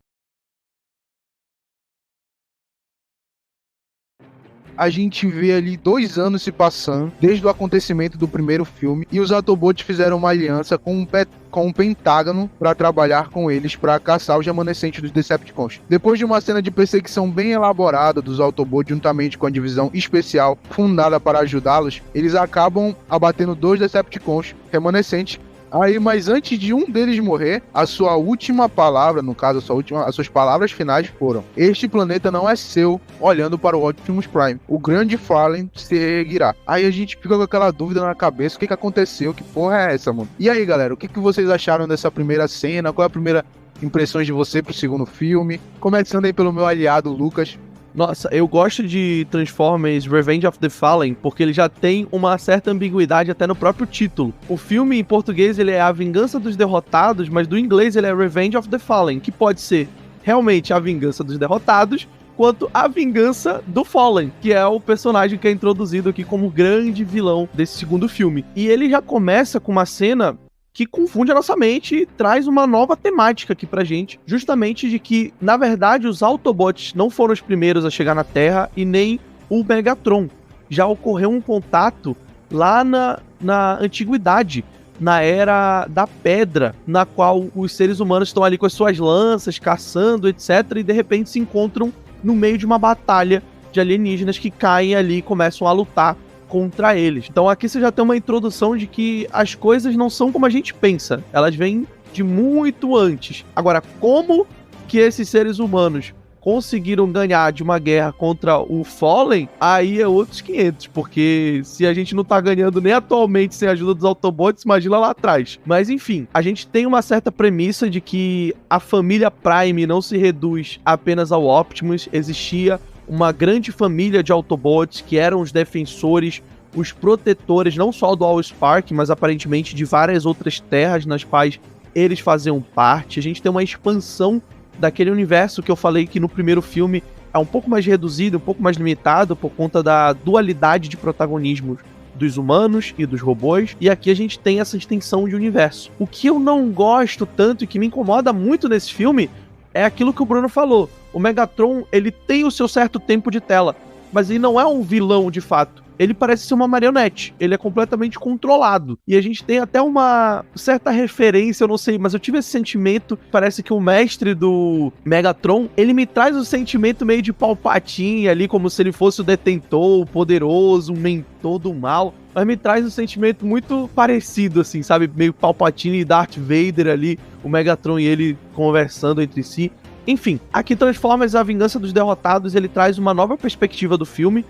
A gente vê ali 2 anos se passando desde o acontecimento do primeiro filme e os Autobots fizeram uma aliança com o Pentágono para trabalhar com eles para caçar os remanescentes dos Decepticons. Depois de uma cena de perseguição bem elaborada dos Autobots juntamente com a divisão especial fundada para ajudá-los, eles acabam abatendo 2 Decepticons remanescentes. Aí, mas antes de um deles morrer, a sua última palavra, no caso, as suas palavras finais foram: este planeta não é seu, olhando para o Optimus Prime. O grande Fallen se erguerá. Aí a gente fica com aquela dúvida na cabeça, o que aconteceu? Que porra é essa, mano? E aí, galera, o que vocês acharam dessa primeira cena? Qual é a primeira impressões de você pro segundo filme? Começando aí pelo meu aliado, Lucas. Nossa, eu gosto de Transformers Revenge of the Fallen porque ele já tem uma certa ambiguidade até no próprio título. O filme em português ele é A Vingança dos Derrotados, mas do inglês ele é Revenge of the Fallen, que pode ser realmente a vingança dos derrotados, quanto a vingança do Fallen, que é o personagem que é introduzido aqui como grande vilão desse segundo filme. E ele já começa com uma cena que confunde a nossa mente e traz uma nova temática aqui pra gente, justamente de que, na verdade, os Autobots não foram os primeiros a chegar na Terra e nem o Megatron. Já ocorreu um contato lá na Antiguidade, na Era da Pedra, na qual os seres humanos estão ali com as suas lanças, caçando, etc., e de repente se encontram no meio de uma batalha de alienígenas que caem ali e começam a lutar contra eles. Então aqui você já tem uma introdução de que as coisas não são como a gente pensa, elas vêm de muito antes. Agora, como que esses seres humanos conseguiram ganhar de uma guerra contra o Fallen, aí é outros 500, porque se a gente não tá ganhando nem atualmente sem a ajuda dos Autobots, imagina lá atrás. Mas enfim, a gente tem uma certa premissa de que a família Prime não se reduz apenas ao Optimus, existia uma grande família de Autobots que eram os defensores, os protetores, não só do Allspark, mas aparentemente de várias outras terras nas quais eles faziam parte. A gente tem uma expansão daquele universo que eu falei que no primeiro filme é um pouco mais reduzido, um pouco mais limitado por conta da dualidade de protagonismo dos humanos e dos robôs, e aqui a gente tem essa extensão de universo. O que eu não gosto tanto e que me incomoda muito nesse filme é aquilo que o Bruno falou. O Megatron, ele tem o seu certo tempo de tela, mas ele não é um vilão de fato. Ele parece ser uma marionete, ele é completamente controlado. E a gente tem até uma certa referência, eu não sei, mas eu tive esse sentimento, parece que o mestre do Megatron, ele me traz um sentimento meio de Palpatine ali, como se ele fosse o detentor, o poderoso, o mentor do mal. Mas me traz um sentimento muito parecido, assim, sabe? Meio Palpatine e Darth Vader ali, o Megatron e ele conversando entre si. Enfim, aqui Transformers A Vingança dos Derrotados, ele traz uma nova perspectiva do filme,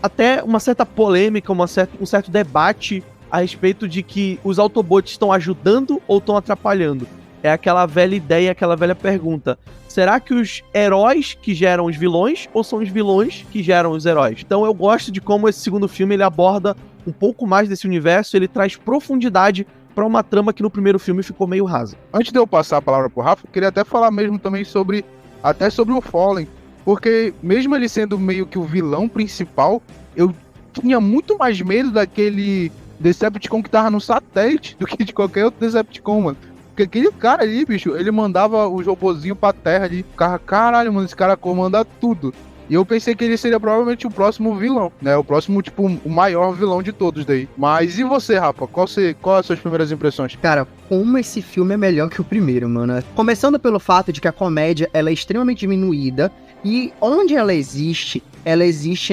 até uma certa polêmica, um certo debate a respeito de que os Autobots estão ajudando ou estão atrapalhando. É aquela velha ideia, aquela velha pergunta: será que os heróis que geram os vilões ou são os vilões que geram os heróis? Então eu gosto de como esse segundo filme ele aborda um pouco mais desse universo, ele traz profundidade pra uma trama que no primeiro filme ficou meio rasa. Antes de eu passar a palavra pro Rafa, eu queria até falar mesmo também sobre o Fallen, porque mesmo ele sendo meio que o vilão principal, eu tinha muito mais medo daquele Decepticon que tava no satélite do que de qualquer outro Decepticon, mano. Porque aquele cara ali, bicho, ele mandava os robozinhos pra terra ali, ficava, caralho, mano, esse cara comanda tudo. E eu pensei que ele seria provavelmente o próximo vilão, né? O próximo, tipo, o maior vilão de todos daí. Mas e você, Rafa? Qual as suas primeiras impressões? Cara, como esse filme é melhor que o primeiro, mano. Começando pelo fato de que a comédia, ela é extremamente diminuída. E onde ela existe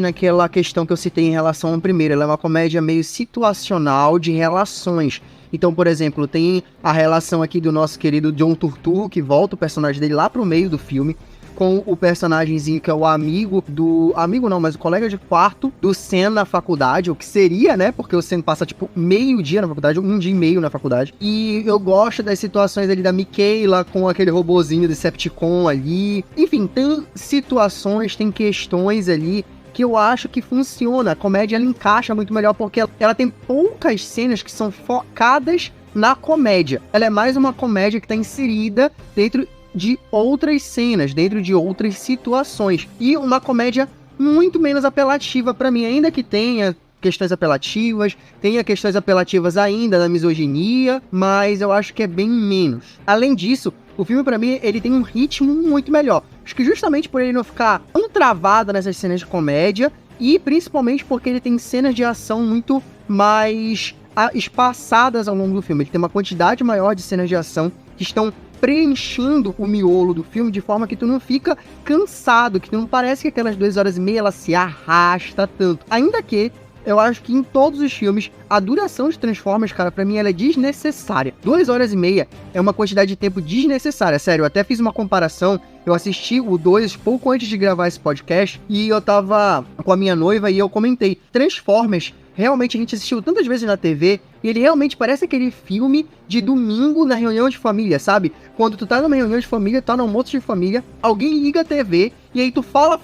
naquela questão que eu citei em relação ao primeiro. Ela é uma comédia meio situacional de relações. Então, por exemplo, tem a relação aqui do nosso querido John Turturro, que volta o personagem dele lá pro meio do filme, com o personagemzinho que é o amigo do... Amigo não, mas o colega de quarto do Sen na faculdade, o que seria, né? Porque o Sen passa, tipo, meio dia na faculdade, um dia e meio na faculdade. E eu gosto das situações ali da Mikaela com aquele robozinho Decepticon ali. Enfim, tem situações, tem questões ali que eu acho que funciona. A comédia, ela encaixa muito melhor porque ela tem poucas cenas que são focadas na comédia. Ela é mais uma comédia que está inserida dentro de outras cenas, dentro de outras situações. E uma comédia muito menos apelativa para mim, ainda que tenha questões apelativas, tenha questões apelativas ainda da misoginia, mas eu acho que é bem menos. Além disso, o filme pra mim, ele tem um ritmo muito melhor. Acho que justamente por ele não ficar tão travado nessas cenas de comédia, e principalmente porque ele tem cenas de ação muito mais espaçadas ao longo do filme. Ele tem uma quantidade maior de cenas de ação que estão preenchendo o miolo do filme de forma que tu não fica cansado, que tu não parece que aquelas 2h30 ela se arrasta tanto. Ainda que eu acho que em todos os filmes, a duração de Transformers, cara, pra mim ela é desnecessária. 2h30 é uma quantidade de tempo desnecessária. Sério, eu até fiz uma comparação. Eu assisti o 2 pouco antes de gravar esse podcast e eu tava com a minha noiva e eu comentei. Transformers, realmente a gente assistiu tantas vezes na TV e ele realmente parece aquele filme de domingo na reunião de família, sabe? Quando tu tá numa reunião de família, tá no almoço de família, alguém liga a TV e aí tu fala,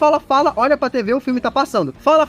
olha pra TV, o filme tá passando. Fala,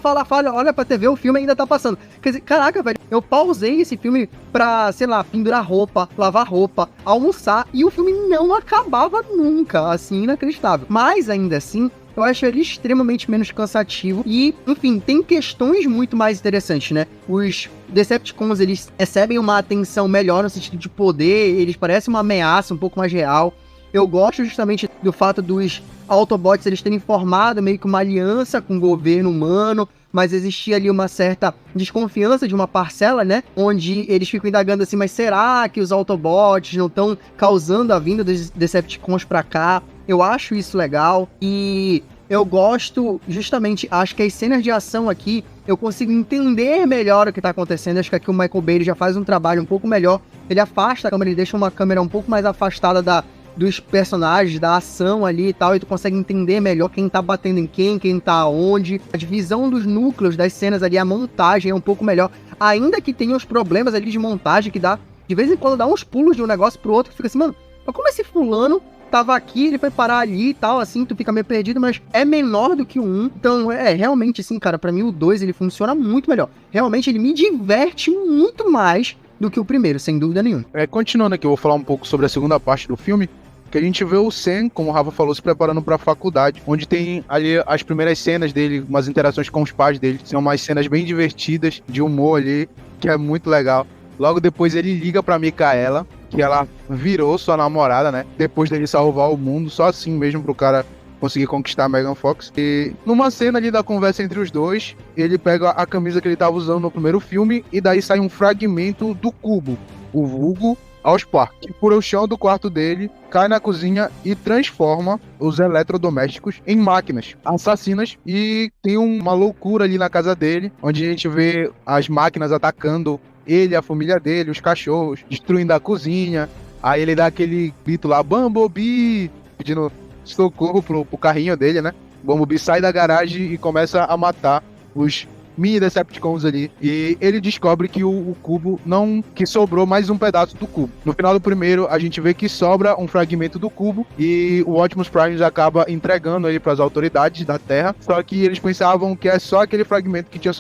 olha pra TV, o filme ainda tá passando. Quer dizer, caraca, velho, eu pausei esse filme pra, sei lá, pendurar roupa, lavar roupa, almoçar e o filme não acabava nunca, assim, inacreditável. Mas ainda assim, eu acho ele extremamente menos cansativo e, enfim, tem questões muito mais interessantes, né? Os Decepticons, eles recebem uma atenção melhor no sentido de poder, eles parecem uma ameaça um pouco mais real. Eu gosto justamente do fato dos Autobots eles terem formado meio que uma aliança com o governo humano, mas existia ali uma certa desconfiança de uma parcela, né? Onde eles ficam indagando assim, mas será que os Autobots não estão causando a vinda dos Decepticons pra cá? Eu acho isso legal e eu gosto, justamente, acho que as cenas de ação aqui, eu consigo entender melhor o que tá acontecendo. Acho que aqui o Michael Bay já faz um trabalho um pouco melhor. Ele afasta a câmera, ele deixa uma câmera um pouco mais afastada dos personagens, da ação ali e tal, e tu consegue entender melhor quem tá batendo em quem tá onde. A divisão dos núcleos das cenas ali, a montagem é um pouco melhor, ainda que tenha os problemas ali de montagem que dá, de vez em quando dá uns pulos de um negócio pro outro, que fica assim, mano, mas como esse fulano tava aqui, ele foi parar ali e tal, assim, tu fica meio perdido, mas é menor do que o 1, então realmente, assim, cara, pra mim o 2, ele funciona muito melhor. Realmente, ele me diverte muito mais do que o primeiro, sem dúvida nenhuma. Continuando aqui, eu vou falar um pouco sobre a segunda parte do filme, que a gente vê o Sam, como o Rafa falou, se preparando pra faculdade, onde tem ali as primeiras cenas dele, umas interações com os pais dele, são umas cenas bem divertidas, de humor ali, que é muito legal. Logo depois ele liga pra Micaela, que ela virou sua namorada, né? Depois dele salvar o mundo, só assim mesmo pro cara conseguir conquistar a Megan Fox. E numa cena ali da conversa entre os dois, ele pega a camisa que ele tava usando no primeiro filme e daí sai um fragmento do cubo, o vulgo Allspark, que por o chão do quarto dele, cai na cozinha e transforma os eletrodomésticos em máquinas assassinas. E tem uma loucura ali na casa dele, onde a gente vê as máquinas atacando ele, a família dele, os cachorros, destruindo a cozinha. Aí ele dá aquele grito lá, Bumblebee, pedindo socorro pro carrinho dele, né? Bumblebee sai da garagem e começa a matar os mini Decepticons ali. E ele descobre que o cubo não... que sobrou mais um pedaço do cubo. No final do primeiro, a gente vê que sobra um fragmento do cubo e o Optimus Prime acaba entregando ele para as autoridades da Terra. Só que eles pensavam que é só aquele fragmento que tinha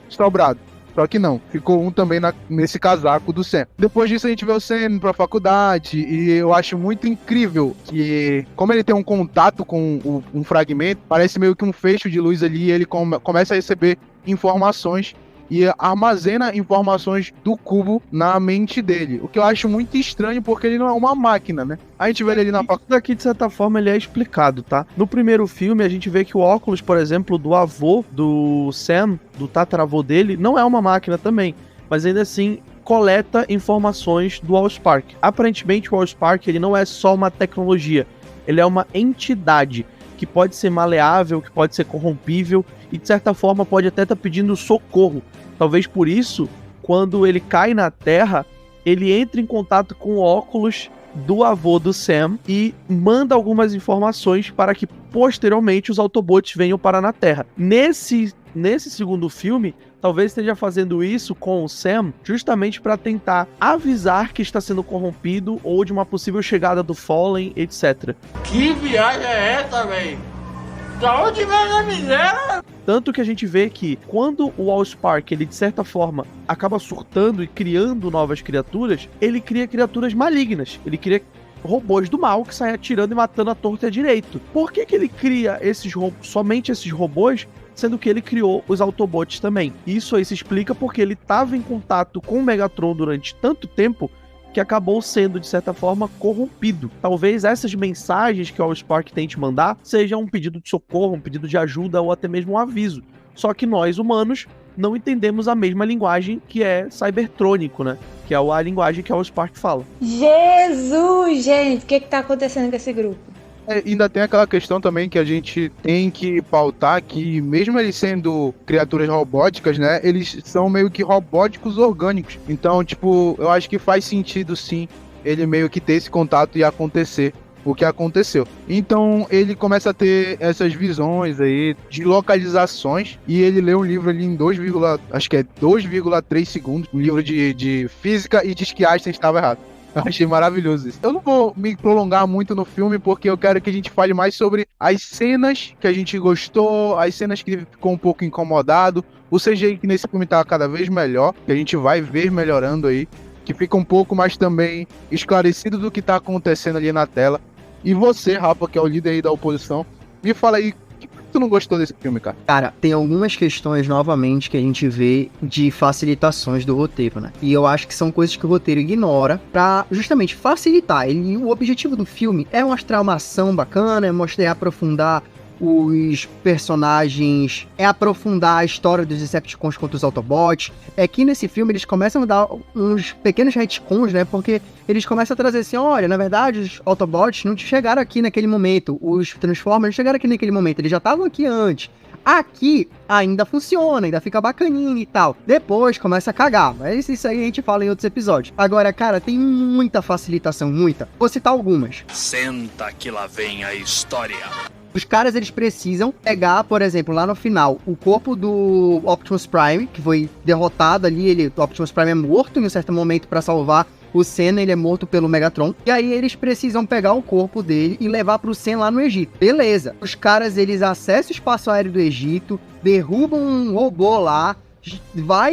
sobrado. Só que não, ficou um também nesse casaco do Sam. Depois disso a gente vê o Sam indo pra faculdade e eu acho muito incrível que, como ele tem um contato com um fragmento, parece meio que um fecho de luz ali e ele começa a receber informações e armazena informações do cubo na mente dele. O que eu acho muito estranho, porque ele não é uma máquina, né? A gente vê ele ali na faculdade. Isso daqui, de certa forma, ele é explicado, tá? No primeiro filme, a gente vê que o óculos, por exemplo, do avô do Sam, do tataravô dele, não é uma máquina também. Mas ainda assim, coleta informações do Allspark. Aparentemente, o Allspark, ele não é só uma tecnologia. Ele é uma entidade que pode ser maleável, que pode ser corrompível e, de certa forma, pode até estar pedindo socorro. Talvez por isso, quando ele cai na Terra, ele entra em contato com o óculos do avô do Sam e manda algumas informações para que, posteriormente, os Autobots venham parar na Terra. Nesse segundo filme, talvez esteja fazendo isso com o Sam justamente para tentar avisar que está sendo corrompido ou de uma possível chegada do Fallen, etc. Que viagem é essa, velho? Da onde vem a miséria? Tanto que a gente vê que quando o Allspark, ele de certa forma acaba surtando e criando novas criaturas, ele cria criaturas malignas. Ele cria robôs do mal que saem atirando e matando à torta e à direito. Por que ele cria somente esses robôs, sendo que ele criou os Autobots também? Isso aí se explica porque ele estava em contato com o Megatron durante tanto tempo que acabou sendo, de certa forma, corrompido. Talvez essas mensagens que o Allspark tente mandar sejam um pedido de socorro, um pedido de ajuda ou até mesmo um aviso. Só que nós, humanos, não entendemos a mesma linguagem que é cybertrônico, né? Que é a linguagem que o Allspark fala. Jesus, gente, o que tá acontecendo com esse grupo? Ainda tem aquela questão também que a gente tem que pautar que, mesmo eles sendo criaturas robóticas, né, eles são meio que robóticos orgânicos. Então, tipo, eu acho que faz sentido, sim, ele meio que ter esse contato e acontecer o que aconteceu. Então, ele começa a ter essas visões aí de localizações e ele lê um livro ali em 2,3 segundos, um livro de física, e diz que Einstein estava errado. Eu achei maravilhoso isso. Eu não vou me prolongar muito no filme, porque eu quero que a gente fale mais sobre as cenas que a gente gostou, as cenas que ficou um pouco incomodado, o CGI que nesse filme tá cada vez melhor, que a gente vai ver melhorando aí, que fica um pouco mais também esclarecido do que tá acontecendo ali na tela. E você, Rafa, que é o líder aí da oposição, me fala aí, o que tu não gostou desse filme, cara? Cara, tem algumas questões, novamente, que a gente vê de facilitações do roteiro, né? E eu acho que são coisas que o roteiro ignora pra justamente facilitar. O objetivo do filme é mostrar uma ação bacana, é mostrar e aprofundar os personagens, é aprofundar a história dos Decepticons contra os Autobots. É que nesse filme eles começam a dar uns pequenos retcons, né? Porque eles começam a trazer assim, olha, na verdade os Autobots não chegaram aqui naquele momento, os Transformers não chegaram aqui naquele momento, eles já estavam aqui antes. Aqui ainda funciona, ainda fica bacaninha e tal. Depois começa a cagar, mas isso aí a gente fala em outros episódios. Agora, cara, tem muita facilitação, muita. Vou citar algumas. Senta que lá vem a história. Os caras, eles precisam pegar, por exemplo, lá no final, o corpo do Optimus Prime, que foi derrotado ali, o Optimus Prime é morto em um certo momento pra salvar o Senna, ele é morto pelo Megatron, e aí eles precisam pegar o corpo dele e levar pro Senna lá no Egito. Beleza. Os caras, eles acessam o espaço aéreo do Egito, derrubam um robô lá,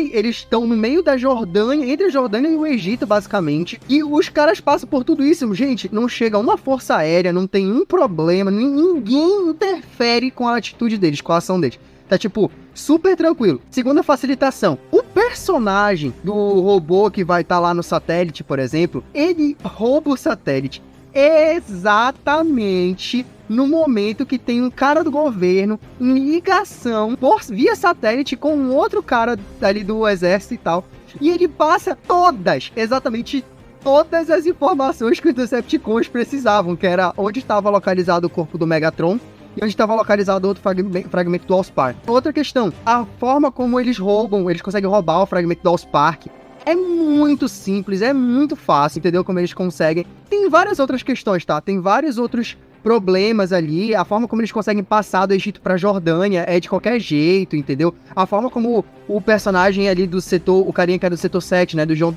eles estão no meio da Jordânia, entre a Jordânia e o Egito, basicamente, e os caras passam por tudo isso. Gente, não chega uma força aérea, não tem um problema, ninguém interfere com a atitude deles, com a ação deles. Tá, tipo, super tranquilo. Segunda facilitação. O personagem do robô que vai estar lá no satélite, por exemplo, ele rouba o satélite exatamente no momento que tem um cara do governo em ligação via satélite com um outro cara ali do exército e tal. E ele passa exatamente todas as informações que os Decepticons precisavam, que era onde estava localizado o corpo do Megatron e onde estava localizado outro fragmento do Allspark. Outra questão, a forma como eles conseguem roubar o fragmento do Allspark é muito simples, é muito fácil, entendeu? Como eles conseguem. Tem várias outras questões, tá? Tem vários outros problemas ali. A forma como eles conseguem passar do Egito pra Jordânia é de qualquer jeito, entendeu? A forma como o personagem ali do setor, o carinha que é do setor 7, né? Do John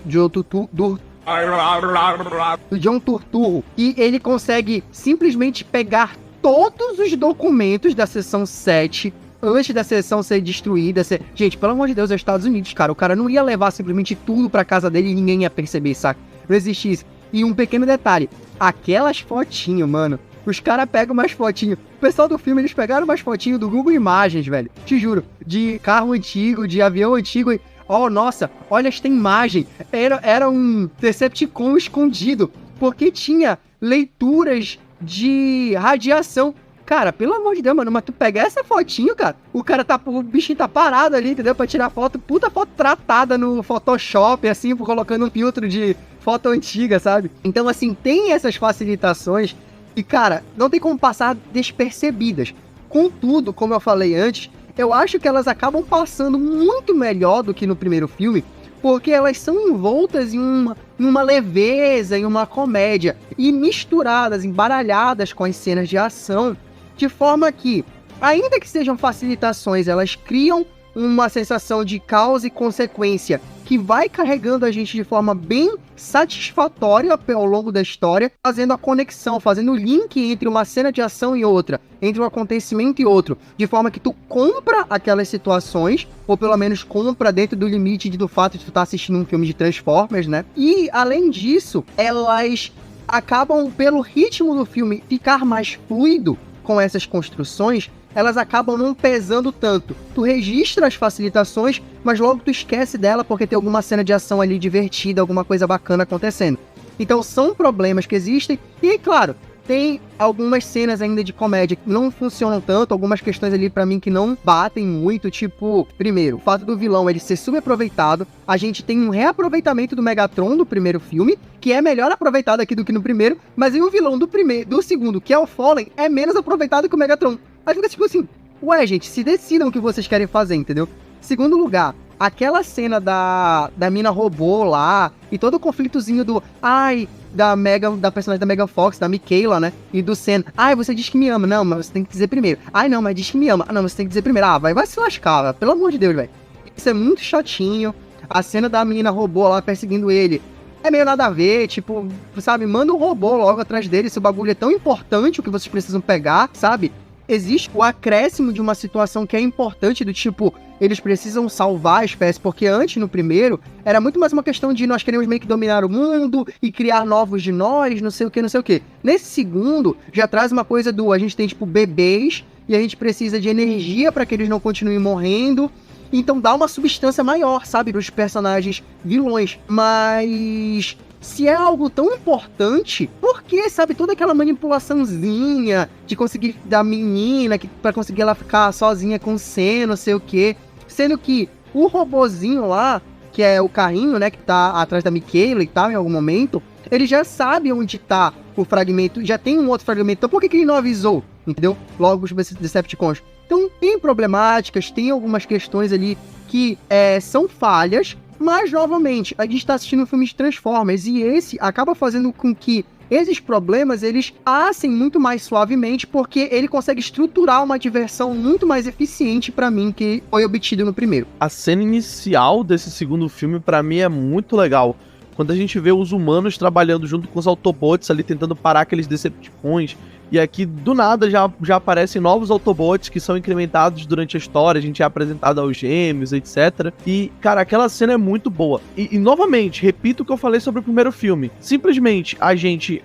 Turturro. E ele consegue simplesmente pegar todos os documentos da seção 7 antes da seção ser destruída. Gente, pelo amor de Deus, é os Estados Unidos, cara. O cara não ia levar simplesmente tudo pra casa dele e ninguém ia perceber, saca? Não existe isso. E um pequeno detalhe, aquelas fotinhas, mano, os caras pegam umas fotinhas. O pessoal do filme, eles pegaram umas fotinhas do Google Imagens, velho. Te juro, de carro antigo, de avião antigo. Oh, nossa, olha esta imagem. Era um Decepticon escondido, porque tinha leituras de radiação. Cara, pelo amor de Deus, mano, mas tu pegar essa fotinho, cara, o bichinho tá parado ali, entendeu? Pra tirar foto, puta foto tratada no Photoshop, assim, colocando um filtro de foto antiga, sabe? Então, assim, tem essas facilitações e, cara, não tem como passar despercebidas. Contudo, como eu falei antes, eu acho que elas acabam passando muito melhor do que no primeiro filme, porque elas são envoltas em uma leveza, em uma comédia, e misturadas, embaralhadas com as cenas de ação, de forma que, ainda que sejam facilitações, elas criam uma sensação de causa e consequência que vai carregando a gente de forma bem satisfatória ao longo da história, fazendo a conexão, fazendo o link entre uma cena de ação e outra, entre um acontecimento e outro, de forma que tu compra aquelas situações, ou pelo menos compra dentro do limite do fato de tu estar assistindo um filme de Transformers, né? E, além disso, elas acabam, pelo ritmo do filme, ficar mais fluido com essas construções, elas acabam não pesando tanto. Tu registra as facilitações, mas logo tu esquece dela porque tem alguma cena de ação ali divertida, alguma coisa bacana acontecendo. Então são problemas que existem e, claro, tem algumas cenas ainda de comédia que não funcionam tanto, algumas questões ali pra mim que não batem muito, tipo, primeiro, o fato do vilão ele ser subaproveitado, a gente tem um reaproveitamento do Megatron do primeiro filme, que é melhor aproveitado aqui do que no primeiro, mas aí o vilão do segundo, que é o Fallen, é menos aproveitado que o Megatron. Aí fica tipo assim, ué, gente, se decidam o que vocês querem fazer, entendeu? Segundo lugar, aquela cena da mina robô lá, e todo o conflitozinho da personagem da Megan Fox, da Mikaela, né? E do Sen. Ai, você diz que me ama. Não, mas você tem que dizer primeiro. Ai, não, mas diz que me ama. Ah, não, mas você tem que dizer primeiro. Ah, vai se lascar, velho. Pelo amor de Deus, velho. Isso é muito chatinho. A cena da menina robô lá perseguindo ele é meio nada a ver, tipo, sabe? Manda um robô logo atrás dele. Esse bagulho é tão importante, o que vocês precisam pegar, sabe? Existe o acréscimo de uma situação que é importante, do tipo, eles precisam salvar a espécie, porque antes, no primeiro, era muito mais uma questão de nós queremos meio que dominar o mundo e criar novos de nós, não sei o que. Nesse segundo, já traz uma coisa a gente tem, tipo, bebês, e a gente precisa de energia para que eles não continuem morrendo, então dá uma substância maior, sabe, para os personagens vilões, mas se é algo tão importante, por que, sabe, toda aquela manipulaçãozinha de conseguir da menina, pra conseguir ela ficar sozinha com o Sen, não sei o que, sendo que o robozinho lá, que é o carrinho, né, que tá atrás da Mikaela e tal, em algum momento, ele já sabe onde tá o fragmento, já tem um outro fragmento, então por que ele não avisou, entendeu? Logo os Decepticons. Então tem problemáticas, tem algumas questões ali que são falhas, mas, novamente, a gente tá assistindo um filme de Transformers e esse acaba fazendo com que esses problemas, eles passem muito mais suavemente, porque ele consegue estruturar uma diversão muito mais eficiente pra mim que foi obtido no primeiro. A cena inicial desse segundo filme, pra mim, é muito legal. Quando a gente vê os humanos trabalhando junto com os Autobots ali, tentando parar aqueles Decepticons. E aqui, do nada, já aparecem novos Autobots que são incrementados durante a história. A gente é apresentado aos gêmeos, etc. E, cara, aquela cena é muito boa. E novamente, repito o que eu falei sobre o primeiro filme. Simplesmente, a gente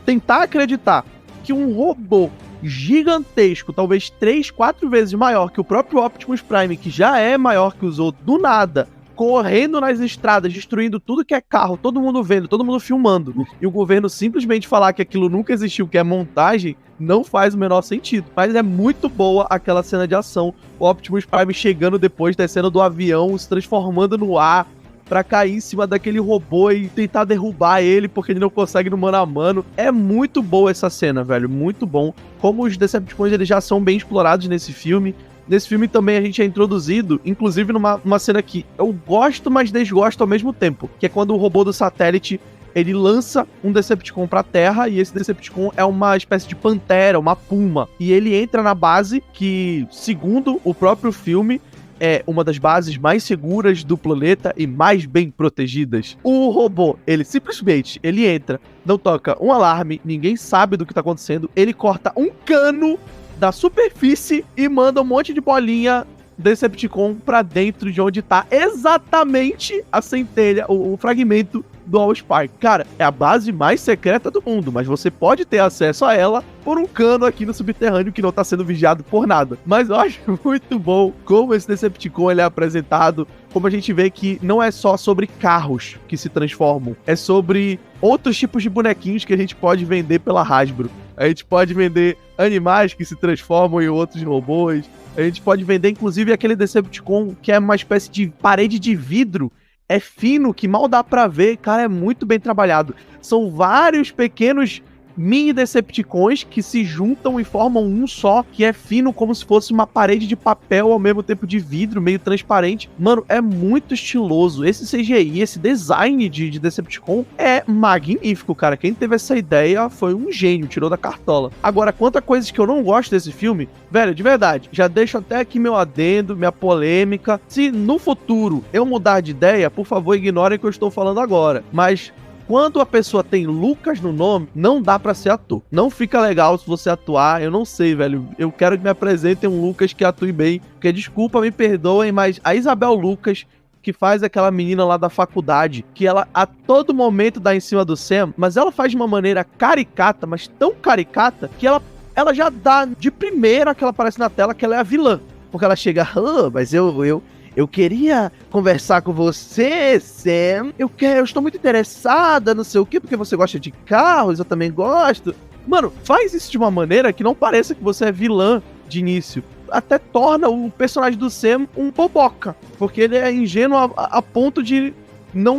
tentar acreditar que um robô gigantesco, talvez 3, 4 vezes maior que o próprio Optimus Prime, que já é maior que os outros, do nada, correndo nas estradas, destruindo tudo que é carro, todo mundo vendo, todo mundo filmando, e o governo simplesmente falar que aquilo nunca existiu, que é montagem, não faz o menor sentido. Mas é muito boa aquela cena de ação, o Optimus Prime chegando depois, descendo do avião, se transformando no ar, pra cair em cima daquele robô e tentar derrubar ele, porque ele não consegue no mano a mano. É muito boa essa cena, velho, muito bom. Como os Decepticons, eles já são bem explorados nesse filme. Nesse filme também a gente é introduzido, inclusive numa cena que eu gosto, mas desgosto ao mesmo tempo, que é quando o robô do satélite, ele lança um Decepticon pra Terra, e esse Decepticon é uma espécie de pantera, uma puma, e ele entra na base que, segundo o próprio filme, é uma das bases mais seguras do planeta e mais bem protegidas. O robô, ele simplesmente, ele entra, não toca um alarme, ninguém sabe do que tá acontecendo, ele corta um cano da superfície e manda um monte de bolinha Decepticon pra dentro de onde tá exatamente a centelha, o fragmento do Allspark. Cara, é a base mais secreta do mundo, mas você pode ter acesso a ela por um cano aqui no subterrâneo que não tá sendo vigiado por nada. Mas eu acho muito bom como esse Decepticon ele é apresentado, como a gente vê que não é só sobre carros que se transformam, é sobre outros tipos de bonequinhos que a gente pode vender pela Hasbro. A gente pode vender animais que se transformam em outros robôs. A gente pode vender, inclusive, aquele Decepticon que é uma espécie de parede de vidro. É fino, que mal dá pra ver. Cara, é muito bem trabalhado. São vários pequenos mini Decepticons que se juntam e formam um só, que é fino como se fosse uma parede de papel ao mesmo tempo de vidro, meio transparente. Mano, é muito estiloso. Esse CGI, esse design de Decepticon é magnífico, cara. Quem teve essa ideia foi um gênio, tirou da cartola. Agora, quanto a coisas que eu não gosto desse filme, velho, de verdade, já deixo até aqui meu adendo, minha polêmica. Se no futuro eu mudar de ideia, por favor, ignorem o que eu estou falando agora. Mas quando a pessoa tem Lucas no nome, não dá pra ser ator. Não fica legal se você atuar, eu não sei, velho. Eu quero que me apresentem um Lucas que atue bem. Porque, desculpa, me perdoem, mas a Isabel Lucas, que faz aquela menina lá da faculdade, que ela a todo momento dá em cima do Sam, mas ela faz de uma maneira caricata, mas tão caricata, que ela já dá de primeira que ela aparece na tela que ela é a vilã. Porque ela chega, mas eu queria conversar com você, Sam. Eu estou muito interessada, não sei o quê, porque você gosta de carros, eu também gosto. Mano, faz isso de uma maneira que não pareça que você é vilã de início. Até torna o personagem do Sam um boboca, porque ele é ingênuo a ponto de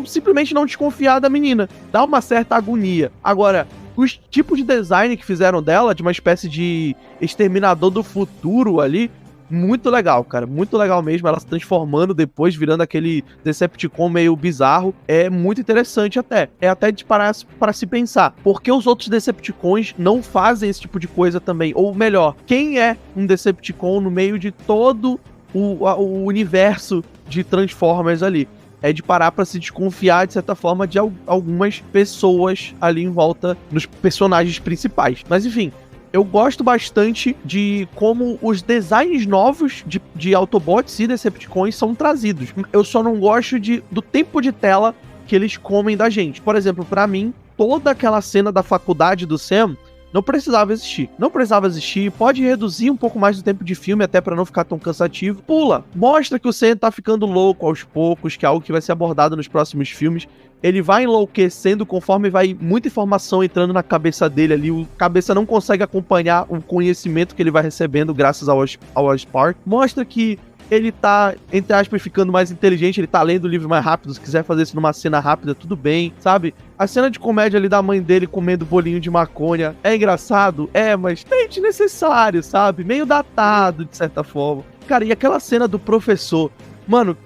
simplesmente não desconfiar da menina. Dá uma certa agonia. Agora, os tipos de design que fizeram dela, de uma espécie de exterminador do futuro ali, muito legal, cara, muito legal mesmo, ela se transformando depois, virando aquele Decepticon meio bizarro, é muito interessante até, é até de parar para se pensar, por que os outros Decepticons não fazem esse tipo de coisa também, ou melhor, quem é um Decepticon no meio de todo o universo de Transformers ali? É de parar pra se desconfiar, de certa forma, de algumas pessoas ali em volta dos personagens principais, mas enfim, eu gosto bastante de como os designs novos de Autobots e Decepticons são trazidos. Eu só não gosto do tempo de tela que eles comem da gente. Por exemplo, pra mim, toda aquela cena da faculdade do Sam não precisava existir. Não precisava existir. Pode reduzir um pouco mais do tempo de filme, até pra não ficar tão cansativo. Pula. Mostra que o Sam tá ficando louco aos poucos, que é algo que vai ser abordado nos próximos filmes. Ele vai enlouquecendo conforme vai muita informação entrando na cabeça dele ali. O cabeça não consegue acompanhar o conhecimento que ele vai recebendo graças ao Spark. Mostra que ele tá, entre aspas, ficando mais inteligente, ele tá lendo o livro mais rápido, se quiser fazer isso numa cena rápida, tudo bem, sabe? A cena de comédia ali da mãe dele comendo bolinho de maconha é engraçado? É, mas meio desnecessário, sabe? Meio datado, de certa forma. Cara, e aquela cena do professor, mano,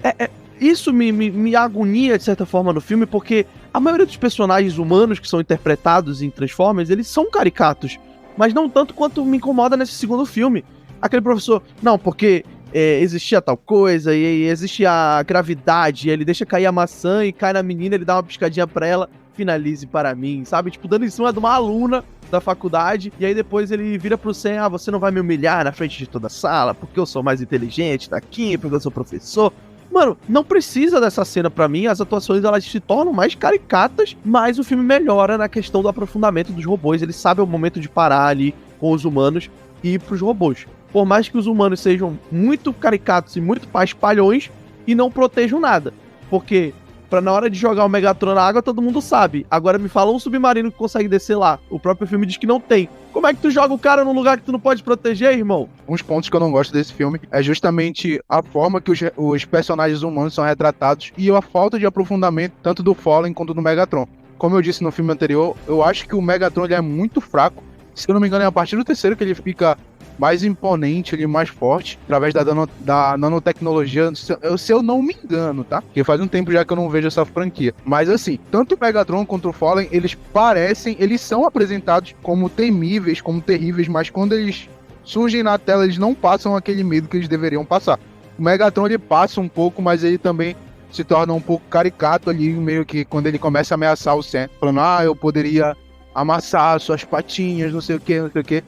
isso me agonia, de certa forma, no filme, porque a maioria dos personagens humanos que são interpretados em Transformers, eles são caricatos, mas não tanto quanto me incomoda nesse segundo filme. Aquele professor, não, porque existia tal coisa, e existe a gravidade, ele deixa cair a maçã e cai na menina, ele dá uma piscadinha pra ela, finalize para mim, sabe? Tipo, dando em cima de uma aluna da faculdade, e aí depois ele vira pro Sam, você não vai me humilhar na frente de toda a sala, porque eu sou mais inteligente daqui, porque eu sou professor. Mano, não precisa dessa cena pra mim, as atuações elas se tornam mais caricatas, mas o filme melhora na questão do aprofundamento dos robôs, ele sabe o momento de parar ali com os humanos e ir pros robôs. Por mais que os humanos sejam muito caricatos e muito paspalhões e não protejam nada. Porque na hora de jogar o Megatron na água, todo mundo sabe. Agora me fala um submarino que consegue descer lá. O próprio filme diz que não tem. Como é que tu joga o cara num lugar que tu não pode proteger, irmão? Uns pontos que eu não gosto desse filme é justamente a forma que os personagens humanos são retratados e a falta de aprofundamento tanto do Fallen quanto do Megatron. Como eu disse no filme anterior, eu acho que o Megatron ele é muito fraco. Se eu não me engano, é a partir do terceiro que ele fica mais imponente, ele mais forte, através da nanotecnologia, se eu não me engano, tá? Porque faz um tempo já que eu não vejo essa franquia. Mas assim, tanto o Megatron quanto o Fallen, eles são apresentados como temíveis, como terríveis, mas quando eles surgem na tela, eles não passam aquele medo que eles deveriam passar. O Megatron, ele passa um pouco, mas ele também se torna um pouco caricato ali, meio que quando ele começa a ameaçar o Sam, falando, eu poderia amassar suas patinhas, não sei o que.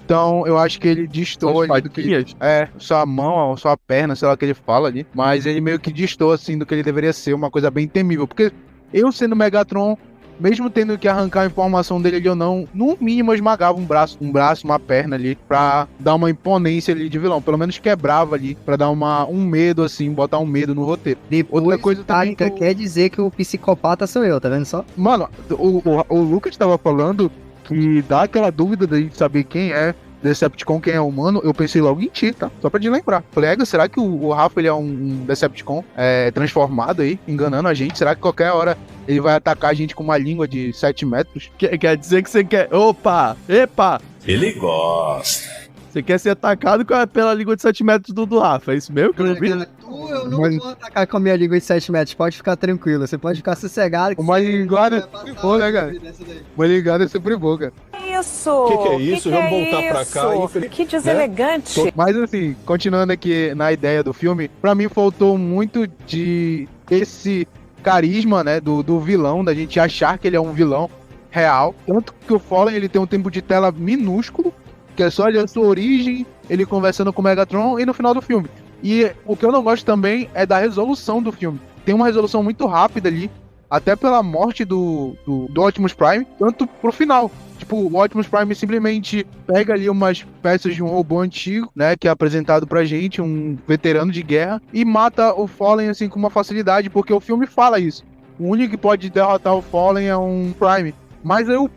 Então, eu acho que ele destoa do que sua mão, sua perna, sei lá o que ele fala ali. Mas ele meio que destoa, assim, do que ele deveria ser, uma coisa bem temível. Porque eu, sendo Megatron, mesmo tendo que arrancar a informação dele ali ou não, no mínimo eu esmagava um braço, uma perna ali, pra dar uma imponência ali de vilão. Pelo menos quebrava ali, pra dar um medo, assim, botar um medo no roteiro. Depois, outra coisa também quer dizer que o psicopata sou eu, tá vendo só? Mano, o Lucas tava falando que dá aquela dúvida de saber quem é Decepticon quem é humano, eu pensei logo em ti, tá? Só pra te lembrar. Falei, será que o Rafa ele é um Decepticon transformado aí, enganando a gente? Será que qualquer hora ele vai atacar a gente com uma língua de 7 metros? Quer dizer que você quer... Opa! Epa! Ele gosta. Você quer ser atacado pela língua de 7 metros do Rafa, é isso mesmo que eu não vi? Eu não vou atacar com a minha língua de 7 metros, pode ficar tranquilo, você pode ficar sossegado. Uma linguada é sempre bom, né, cara? Uma linguada é sempre bom, cara. Isso! O que é isso? Vamos voltar pra cá. Que deselegante. Né? Mas assim, continuando aqui na ideia do filme, pra mim faltou muito de esse carisma, né, do vilão, da gente achar que ele é um vilão real. Tanto que o Fallen, ele tem um tempo de tela minúsculo, que é só a sua origem, ele conversando com o Megatron e no final do filme. E o que eu não gosto também é da resolução do filme. Tem uma resolução muito rápida ali, até pela morte do Optimus Prime, tanto pro final. Tipo, o Optimus Prime simplesmente pega ali umas peças de um robô antigo, né, que é apresentado pra gente, um veterano de guerra, e mata o Fallen, assim, com uma facilidade, porque o filme fala isso. O único que pode derrotar o Fallen é um Prime. Mas aí o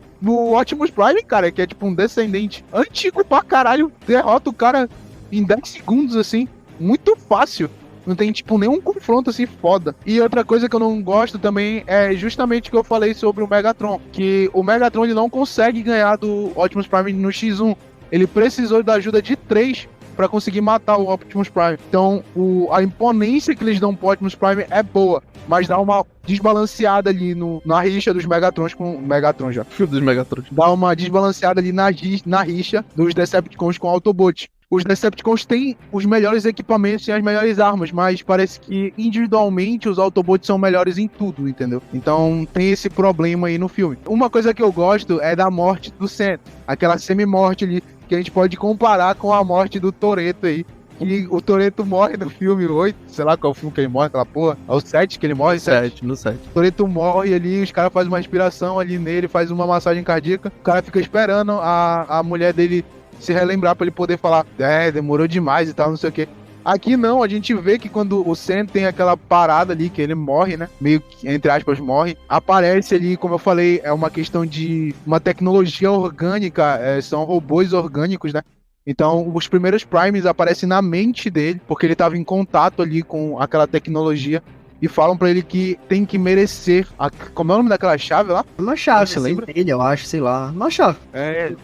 Optimus Prime, cara, que é tipo um descendente antigo pra caralho, derrota o cara em 10 segundos, assim, muito fácil. Não tem, tipo, nenhum confronto, assim, foda. E outra coisa que eu não gosto também é justamente o que eu falei sobre o Megatron. Que o Megatron, ele não consegue ganhar do Optimus Prime no X1. Ele precisou da ajuda de 3 pra conseguir matar o Optimus Prime. Então, a imponência que eles dão pro Optimus Prime é boa. Mas dá uma desbalanceada ali na rixa dos Megatrons com o Megatron já. Dos Megatrons. Dá uma desbalanceada ali na rixa dos Decepticons com o Autobot. Os Decepticons têm os melhores equipamentos e as melhores armas, mas parece que individualmente os Autobots são melhores em tudo, entendeu? Então tem esse problema aí no filme. Uma coisa que eu gosto é da morte do Centro, aquela semi-morte ali, que a gente pode comparar com a morte do Toretto aí. E o Toretto morre no filme 8, sei lá qual filme que ele morre, aquela porra. É o 7 que ele morre? 7. No 7. O Toretto morre ali, os caras fazem uma respiração ali nele, faz uma massagem cardíaca. O cara fica esperando a mulher dele se relembrar pra ele poder falar, demorou demais e tal, não sei o que. Aqui não, a gente vê que quando o Sam tem aquela parada ali, que ele morre, né, meio que, entre aspas, morre, aparece ali, como eu falei, é uma questão de uma tecnologia orgânica, são robôs orgânicos, né. Então, os primeiros Primes aparecem na mente dele, porque ele estava em contato ali com aquela tecnologia. E falam pra ele que tem que merecer. Como é o nome daquela chave lá? Uma chave, você lembra? Centelha, eu acho, sei lá. Uma chave.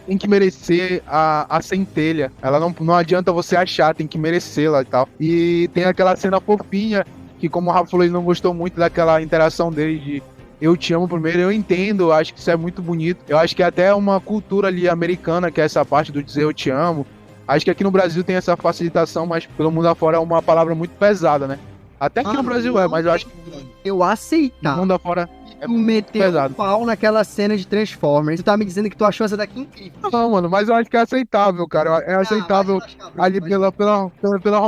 Tem que merecer a centelha. Ela não adianta você achar, tem que merecê-la e tal. E tem aquela cena fofinha, que como o Rafa falou, ele não gostou muito daquela interação dele de eu te amo primeiro. Eu entendo, acho que isso é muito bonito. Eu acho que é até uma cultura ali americana, que é essa parte do dizer eu te amo. Acho que aqui no Brasil tem essa facilitação, mas pelo mundo afora é uma palavra muito pesada, né? Até aqui no Brasil mas eu acho que eu aceitar. No mundo afora tu meteu o pau naquela cena de Transformers. Tu tá me dizendo que tu achou essa daqui incrível. Não, mano, mas eu acho que é aceitável, cara. É aceitável ali pela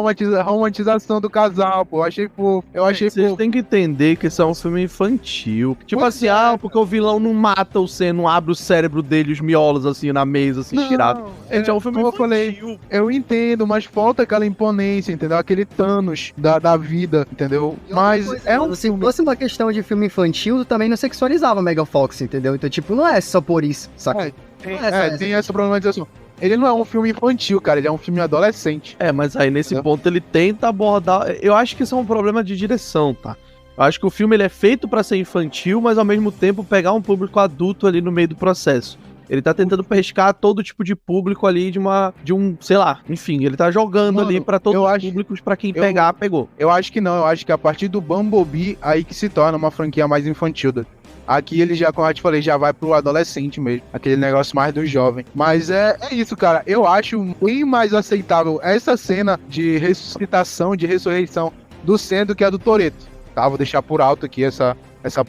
romantização do casal, pô. Eu achei Vocês têm que entender que isso é um filme infantil. Tipo assim, porque o vilão não mata o Sen, não abre o cérebro dele, os miolos assim na mesa, assim, tirado. É um filme infantil. Eu falei, eu entendo, mas falta aquela imponência, entendeu? Aquele Thanos da vida, entendeu? Mas se fosse uma questão de filme infantil, tu também não sexualizava Megan Fox, entendeu? Então, tipo, não é só por isso, saca? Tem essa problematização. Ele não é um filme infantil, cara, ele é um filme adolescente. Mas aí nesse ponto ele tenta abordar... Eu acho que isso é um problema de direção, tá? Eu acho que o filme ele é feito pra ser infantil, mas ao mesmo tempo pegar um público adulto ali no meio do processo. Ele tá tentando pescar todo tipo de público ali sei lá, enfim, ele tá jogando ali pra todos os públicos, pra quem pegar, pegou. Eu acho que não, eu acho que a partir do Bumblebee, aí que se torna uma franquia mais infantil. Aqui ele já, como eu te falei, já vai pro adolescente mesmo, aquele negócio mais do jovem. Mas é isso, cara, eu acho bem mais aceitável essa cena de ressuscitação, de ressurreição do Sam do que a do Toretto, tá? Vou deixar por alto aqui essa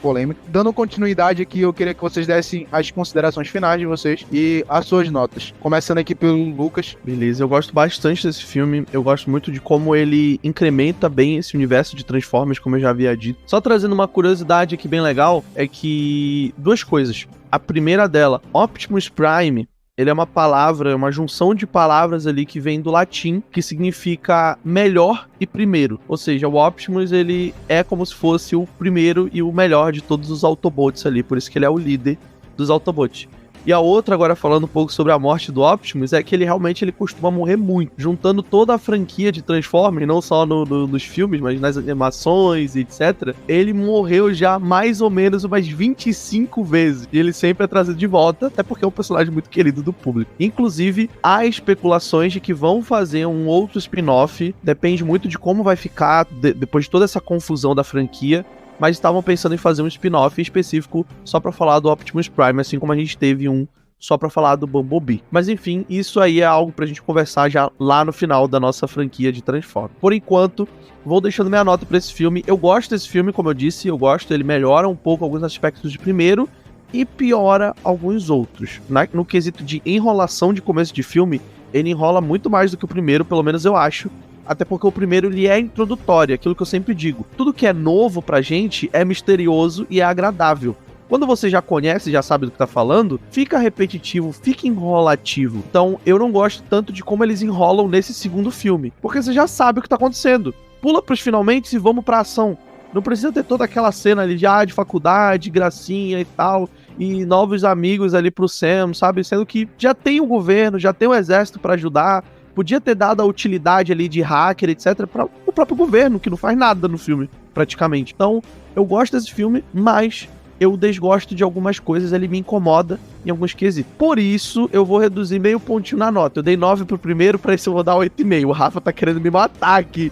polêmica. Dando continuidade aqui, eu queria que vocês dessem as considerações finais de vocês e as suas notas. Começando aqui pelo Lucas. Beleza, eu gosto bastante desse filme. Eu gosto muito de como ele incrementa bem esse universo de Transformers, como eu já havia dito. Só trazendo uma curiosidade aqui bem legal, é que duas coisas. A primeira dela, Optimus Prime, ele é uma palavra, uma junção de palavras ali que vem do latim, que significa melhor e primeiro. Ou seja, o Optimus, ele é como se fosse o primeiro e o melhor de todos os Autobots ali, por isso que ele é o líder dos Autobots. E a outra, agora falando um pouco sobre a morte do Optimus, é que ele realmente costuma morrer muito. Juntando toda a franquia de Transformers, não só nos filmes, mas nas animações e etc. Ele morreu já mais ou menos umas 25 vezes. E ele sempre é trazido de volta, até porque é um personagem muito querido do público. Inclusive, há especulações de que vão fazer um outro spin-off. Depende muito de como vai ficar depois de toda essa confusão da franquia. Mas estavam pensando em fazer um spin-off específico só pra falar do Optimus Prime, assim como a gente teve um só pra falar do Bumblebee. Mas enfim, isso aí é algo pra gente conversar já lá no final da nossa franquia de Transformers. Por enquanto, vou deixando minha nota pra esse filme. Eu gosto desse filme, como eu disse, ele melhora um pouco alguns aspectos de primeiro e piora alguns outros. No quesito de enrolação de começo de filme, ele enrola muito mais do que o primeiro, pelo menos eu acho. Até porque o primeiro ele é introdutório, aquilo que eu sempre digo. Tudo que é novo pra gente é misterioso e é agradável. Quando você já conhece, já sabe do que tá falando, fica repetitivo, fica enrolativo. Então, eu não gosto tanto de como eles enrolam nesse segundo filme. Porque você já sabe o que tá acontecendo. Pula pros finalmente e vamos pra ação. Não precisa ter toda aquela cena ali de faculdade, gracinha e tal, e novos amigos ali pro Sam, sabe? Sendo que já tem o governo, já tem o exército pra ajudar. Podia ter dado a utilidade ali de hacker, etc, para o próprio governo, que não faz nada no filme, praticamente. Então, eu gosto desse filme, mas eu desgosto de algumas coisas, ele me incomoda em alguns quesitos. Por isso, eu vou reduzir meio pontinho na nota. Eu dei 9 pro primeiro, pra esse eu vou dar 8,5. O Rafa tá querendo me matar aqui.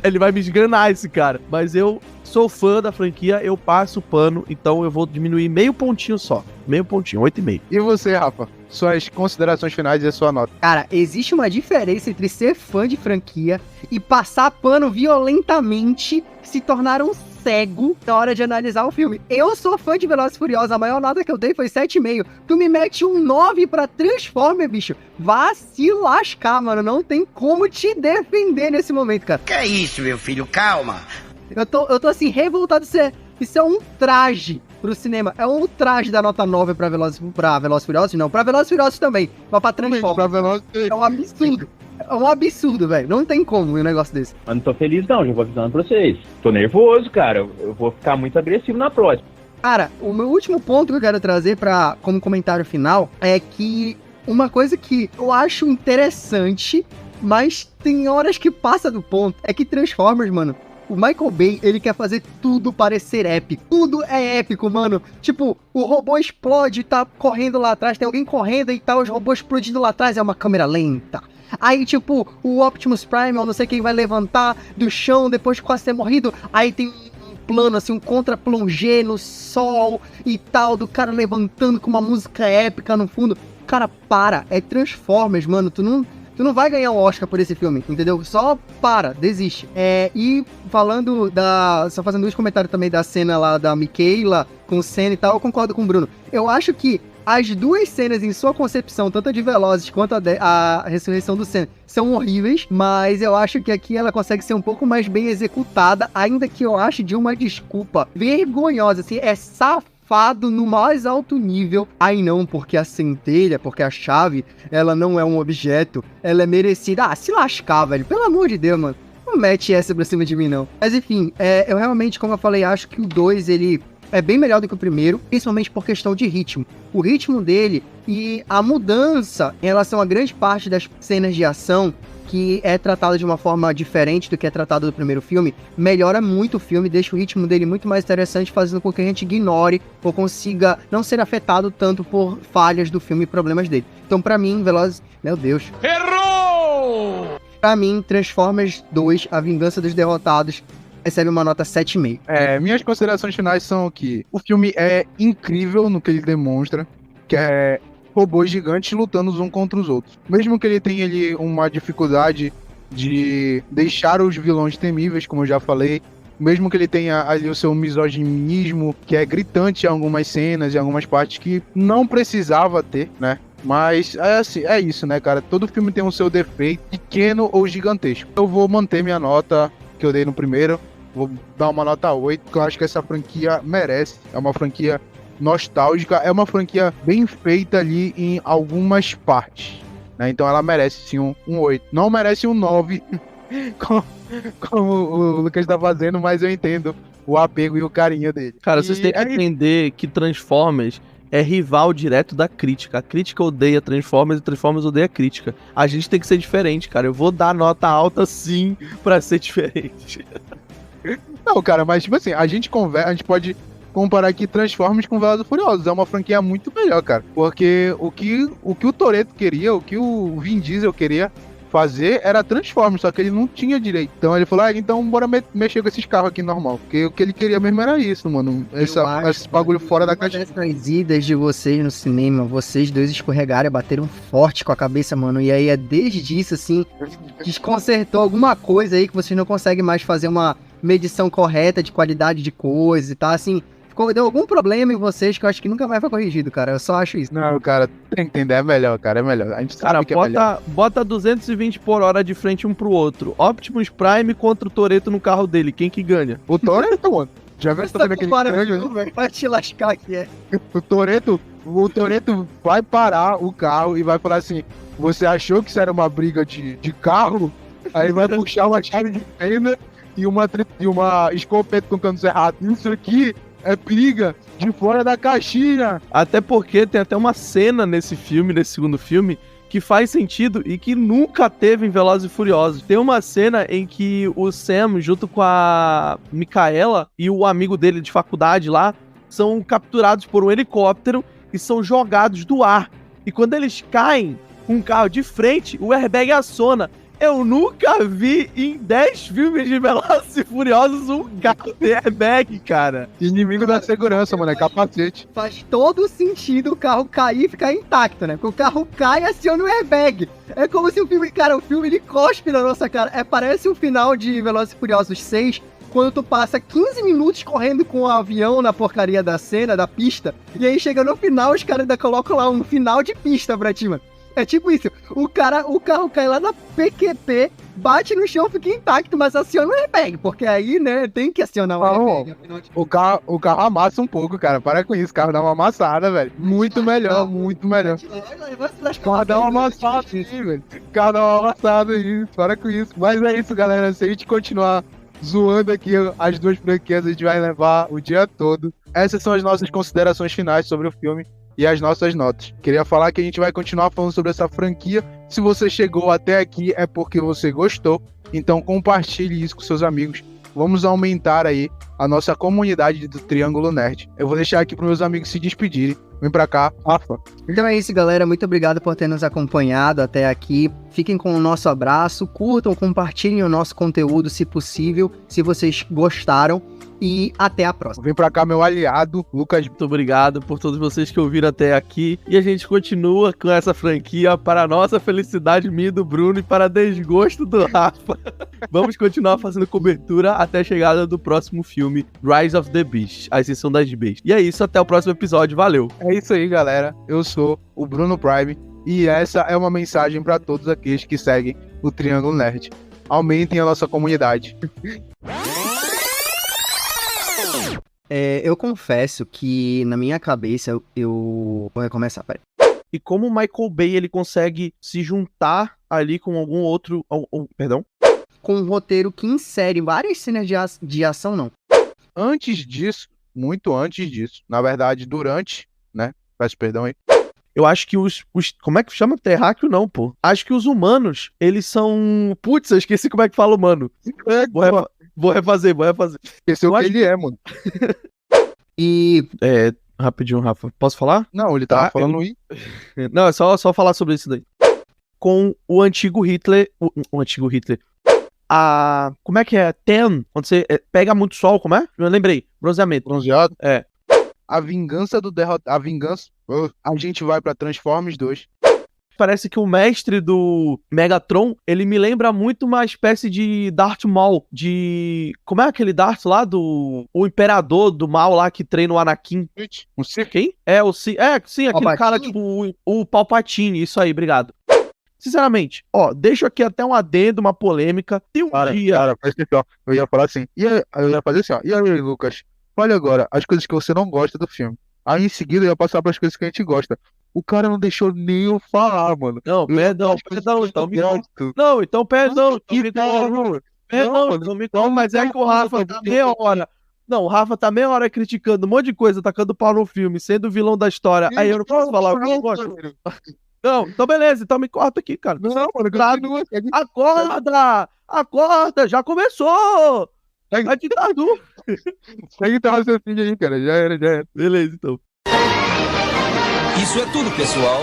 Ele vai me esganar, esse cara. Mas eu sou fã da franquia, eu passo o pano, então eu vou diminuir meio pontinho só. Meio pontinho, 8,5. E você, Rafa? Suas considerações finais e a sua nota. Cara, existe uma diferença entre ser fã de franquia e passar pano violentamente, se tornar um cego na hora de analisar o filme. Eu sou fã de Velozes e Furiosos, a maior nota que eu dei foi 7,5. Tu me mete um 9 pra Transformers, bicho. Vá se lascar, mano. Não tem como te defender nesse momento, cara. Que é isso, meu filho? Calma. Eu tô assim, revoltado. Isso é um traje pro cinema. É um traje da nota 9 pra Velozes e Furiosos, não. Pra Velozes e Furiosos também. Mas pra Transformers. É um absurdo. É um absurdo, velho. Não tem como um negócio desse. Mas não tô feliz não, já vou avisando pra vocês. Tô nervoso, cara. Eu vou ficar muito agressivo na próxima. Cara, o meu último ponto que eu quero trazer como comentário final é que uma coisa que eu acho interessante, mas tem horas que passa do ponto, é que Transformers, mano, o Michael Bay, ele quer fazer tudo parecer épico. Tudo é épico, mano. Tipo, o robô explode, tá correndo lá atrás, tem alguém correndo e tá os robôs explodindo lá atrás, é uma câmera lenta. Aí, tipo, o Optimus Prime, eu não sei quem vai levantar do chão depois de quase ter morrido. Aí tem um plano, assim, um contra-plongé no sol e tal, do cara levantando com uma música épica no fundo. Cara, é Transformers, mano, tu não vai ganhar um Oscar por esse filme, entendeu? Só desiste. E falando só fazendo dois comentários também da cena lá da Mikaela com o Senna e tal, eu concordo com o Bruno. Eu acho que as duas cenas em sua concepção, tanto a de Velozes quanto a ressurreição do Senna, são horríveis, mas eu acho que aqui ela consegue ser um pouco mais bem executada, ainda que eu ache de uma desculpa vergonhosa, assim, é safado no mais alto nível. Aí não, porque a centelha, porque a chave, ela não é um objeto, ela é merecida. Ah, se lascar, velho, pelo amor de Deus, mano. Não mete essa pra cima de mim, não. Mas enfim, eu realmente, como eu falei, acho que o 2, ele é bem melhor do que o primeiro, principalmente por questão de ritmo. O ritmo dele e a mudança em relação a grande parte das cenas de ação, que é tratada de uma forma diferente do que é tratado no primeiro filme, melhora muito o filme, deixa o ritmo dele muito mais interessante, fazendo com que a gente ignore ou consiga não ser afetado tanto por falhas do filme e problemas dele. Então, pra mim, Velozes... Meu Deus. Errou! Pra mim, Transformers 2, A Vingança dos Derrotados, recebe uma nota 7,5. Minhas considerações finais são que o filme é incrível no que ele demonstra, que é robôs gigantes lutando uns contra os outros. Mesmo que ele tenha ali uma dificuldade de deixar os vilões temíveis, como eu já falei, mesmo que ele tenha ali o seu misoginismo, que é gritante em algumas cenas, em algumas partes que não precisava ter, né? Mas é isso, né, cara? Todo filme tem o seu defeito, pequeno ou gigantesco. Eu vou manter minha nota que eu dei no primeiro, vou dar uma nota 8, porque eu acho que essa franquia merece. É uma franquia nostálgica, é uma franquia bem feita ali em algumas partes, né? Então ela merece sim um 8. Não merece um 9, como o Lucas tá fazendo, mas eu entendo o apego e o carinho dele. Cara, vocês têm que entender que Transformers é rival direto da crítica. A crítica odeia Transformers e Transformers odeia a crítica. A gente tem que ser diferente, cara. Eu vou dar nota alta sim pra ser diferente. Não, cara, mas tipo assim, a gente pode comparar aqui Transformers com Velozes e Furiosos. É uma franquia muito melhor, cara. Porque o que o Toretto queria, o que o Vin Diesel queria fazer era Transformers, só que ele não tinha direito. Então ele falou, então bora mexer com esses carros aqui normal. Porque o que ele queria mesmo era isso, mano. Esse bagulho fora da caixa. As idas de vocês no cinema, vocês dois escorregaram, bateram forte com a cabeça, mano. E aí é desde isso, assim, desconcertou alguma coisa aí que vocês não conseguem mais fazer uma medição correta de qualidade de coisa e tal, assim. Deu algum problema em vocês que eu acho que nunca mais foi corrigido, cara. Eu só acho isso. Não, cara, tem que entender, é melhor, cara, é melhor. A gente sabe que é melhor. Bota 220 por hora de frente um pro outro. Optimus Prime contra o Toretto no carro dele. Quem que ganha? O Toretto, mano. Já viu essa aquele carro, velho? Vai te lascar aqui, é. O Toretto vai parar o carro e vai falar assim, você achou que isso era uma briga de carro? Aí vai puxar uma chave de fenda e uma escopeta com cano cerrado. Isso aqui é briga de fora da caixinha. Até porque tem até uma cena nesse segundo filme, que faz sentido e que nunca teve em Velozes e Furiosos. Tem uma cena em que o Sam, junto com a Micaela e o amigo dele de faculdade lá, são capturados por um helicóptero e são jogados do ar. E quando eles caem com um carro de frente, o airbag aciona. Eu nunca vi em 10 filmes de Velozes e Furiosos um carro de airbag, cara. Inimigo da segurança, mano, é capacete. Faz todo sentido o carro cair e ficar intacto, né? Porque o carro cai e aciona o airbag. É como se o filme ele cospe na nossa cara. Parece o final de Velozes e Furiosos 6, quando tu passa 15 minutos correndo com o avião na porcaria da cena, da pista, e aí chega no final, os caras ainda colocam lá um final de pista pra ti, mano. É tipo isso, o carro cai lá na PQP, bate no chão, fica intacto, mas aciona o airbag, porque aí, né, tem que acionar o airbag. O carro amassa um pouco, cara, para com isso, o carro dá uma amassada, velho. Muito melhor, muito melhor. O carro dá uma amassada aí, velho. O carro dá uma amassada aí, para com isso. Mas é isso, galera, se a gente continuar zoando aqui as duas franquias, a gente vai levar o dia todo. Essas são as nossas considerações finais sobre o filme e as nossas notas. Queria falar que a gente vai continuar falando sobre essa franquia. Se você chegou até aqui é porque você gostou, então compartilhe isso com seus amigos. Vamos aumentar aí a nossa comunidade do Triângulo Nerd. Eu vou deixar aqui para meus amigos se despedirem. Vem pra cá, Rafa. Então é isso, galera. Muito obrigado por ter nos acompanhado até aqui. Fiquem com o nosso abraço, curtam, compartilhem o nosso conteúdo, se possível, se vocês gostaram. E até a próxima. Vem pra cá, meu aliado, Lucas. Muito obrigado por todos vocês que ouviram até aqui. E a gente continua com essa franquia para a nossa felicidade, minha e do Bruno, e para desgosto do Rafa. Vamos continuar fazendo cobertura até a chegada do próximo filme, Rise of the Beast, a Ascensão das Bestas. E é isso, até o próximo episódio. Valeu! É isso aí, galera. Eu sou o Bruno Prime e essa é uma mensagem para todos aqueles que seguem o Triângulo Nerd. Aumentem a nossa comunidade. Eu confesso que na minha cabeça eu vou recomeçar, peraí. E como o Michael Bay ele consegue se juntar ali com algum outro, perdão? Com um roteiro que insere várias cenas de ação, não. Antes disso, muito antes disso, na verdade, durante, né? Peço perdão aí. Eu acho que os como é que chama? Terráqueo não, pô. Acho que os humanos, eles são... Putz, eu esqueci como é que fala humano. Vou refazer. Esqueceu o que ele é, mano. E... Rapidinho, Rafa. Posso falar? Não, ele tava falando Não, é só falar sobre isso daí. Com o antigo Hitler... O antigo Hitler. Como é que é? Quando você pega muito sol, como é? Eu lembrei. Bronzeamento. Bronzeado? É. A vingança do derrotado. A vingança... A gente vai pra Transformers 2. Parece que o mestre do Megatron, ele me lembra muito uma espécie de Darth Maul, como é aquele Darth lá o Imperador do Mal lá que treina o Anakin? O Sith? Quem? Sim, aquele Palpatine? Cara, tipo, o Palpatine, isso aí, obrigado. Sinceramente, deixo aqui até um adendo, uma polêmica. Tem um dia... Cara, presta atenção, eu ia falar assim, eu ia fazer assim, e aí, Lucas, olha agora, as coisas que você não gosta do filme. Aí em seguida eu ia passar para as coisas que a gente gosta. O cara não deixou nem eu falar, mano. Não, perdão, então perdão. Perdão, mas é que o Rafa tá meia hora Não, o Rafa tá meia hora criticando um monte de coisa, tacando pau no filme, sendo o vilão da história. Aí eu não posso falar o que eu gosto. Não, então beleza, então me corta aqui, cara. Não, mano, continua. Acorda! Acorda! Já começou! A ditadura! Segue teu raciocínio aí, cara. Já era. Beleza, então. Isso é tudo, pessoal.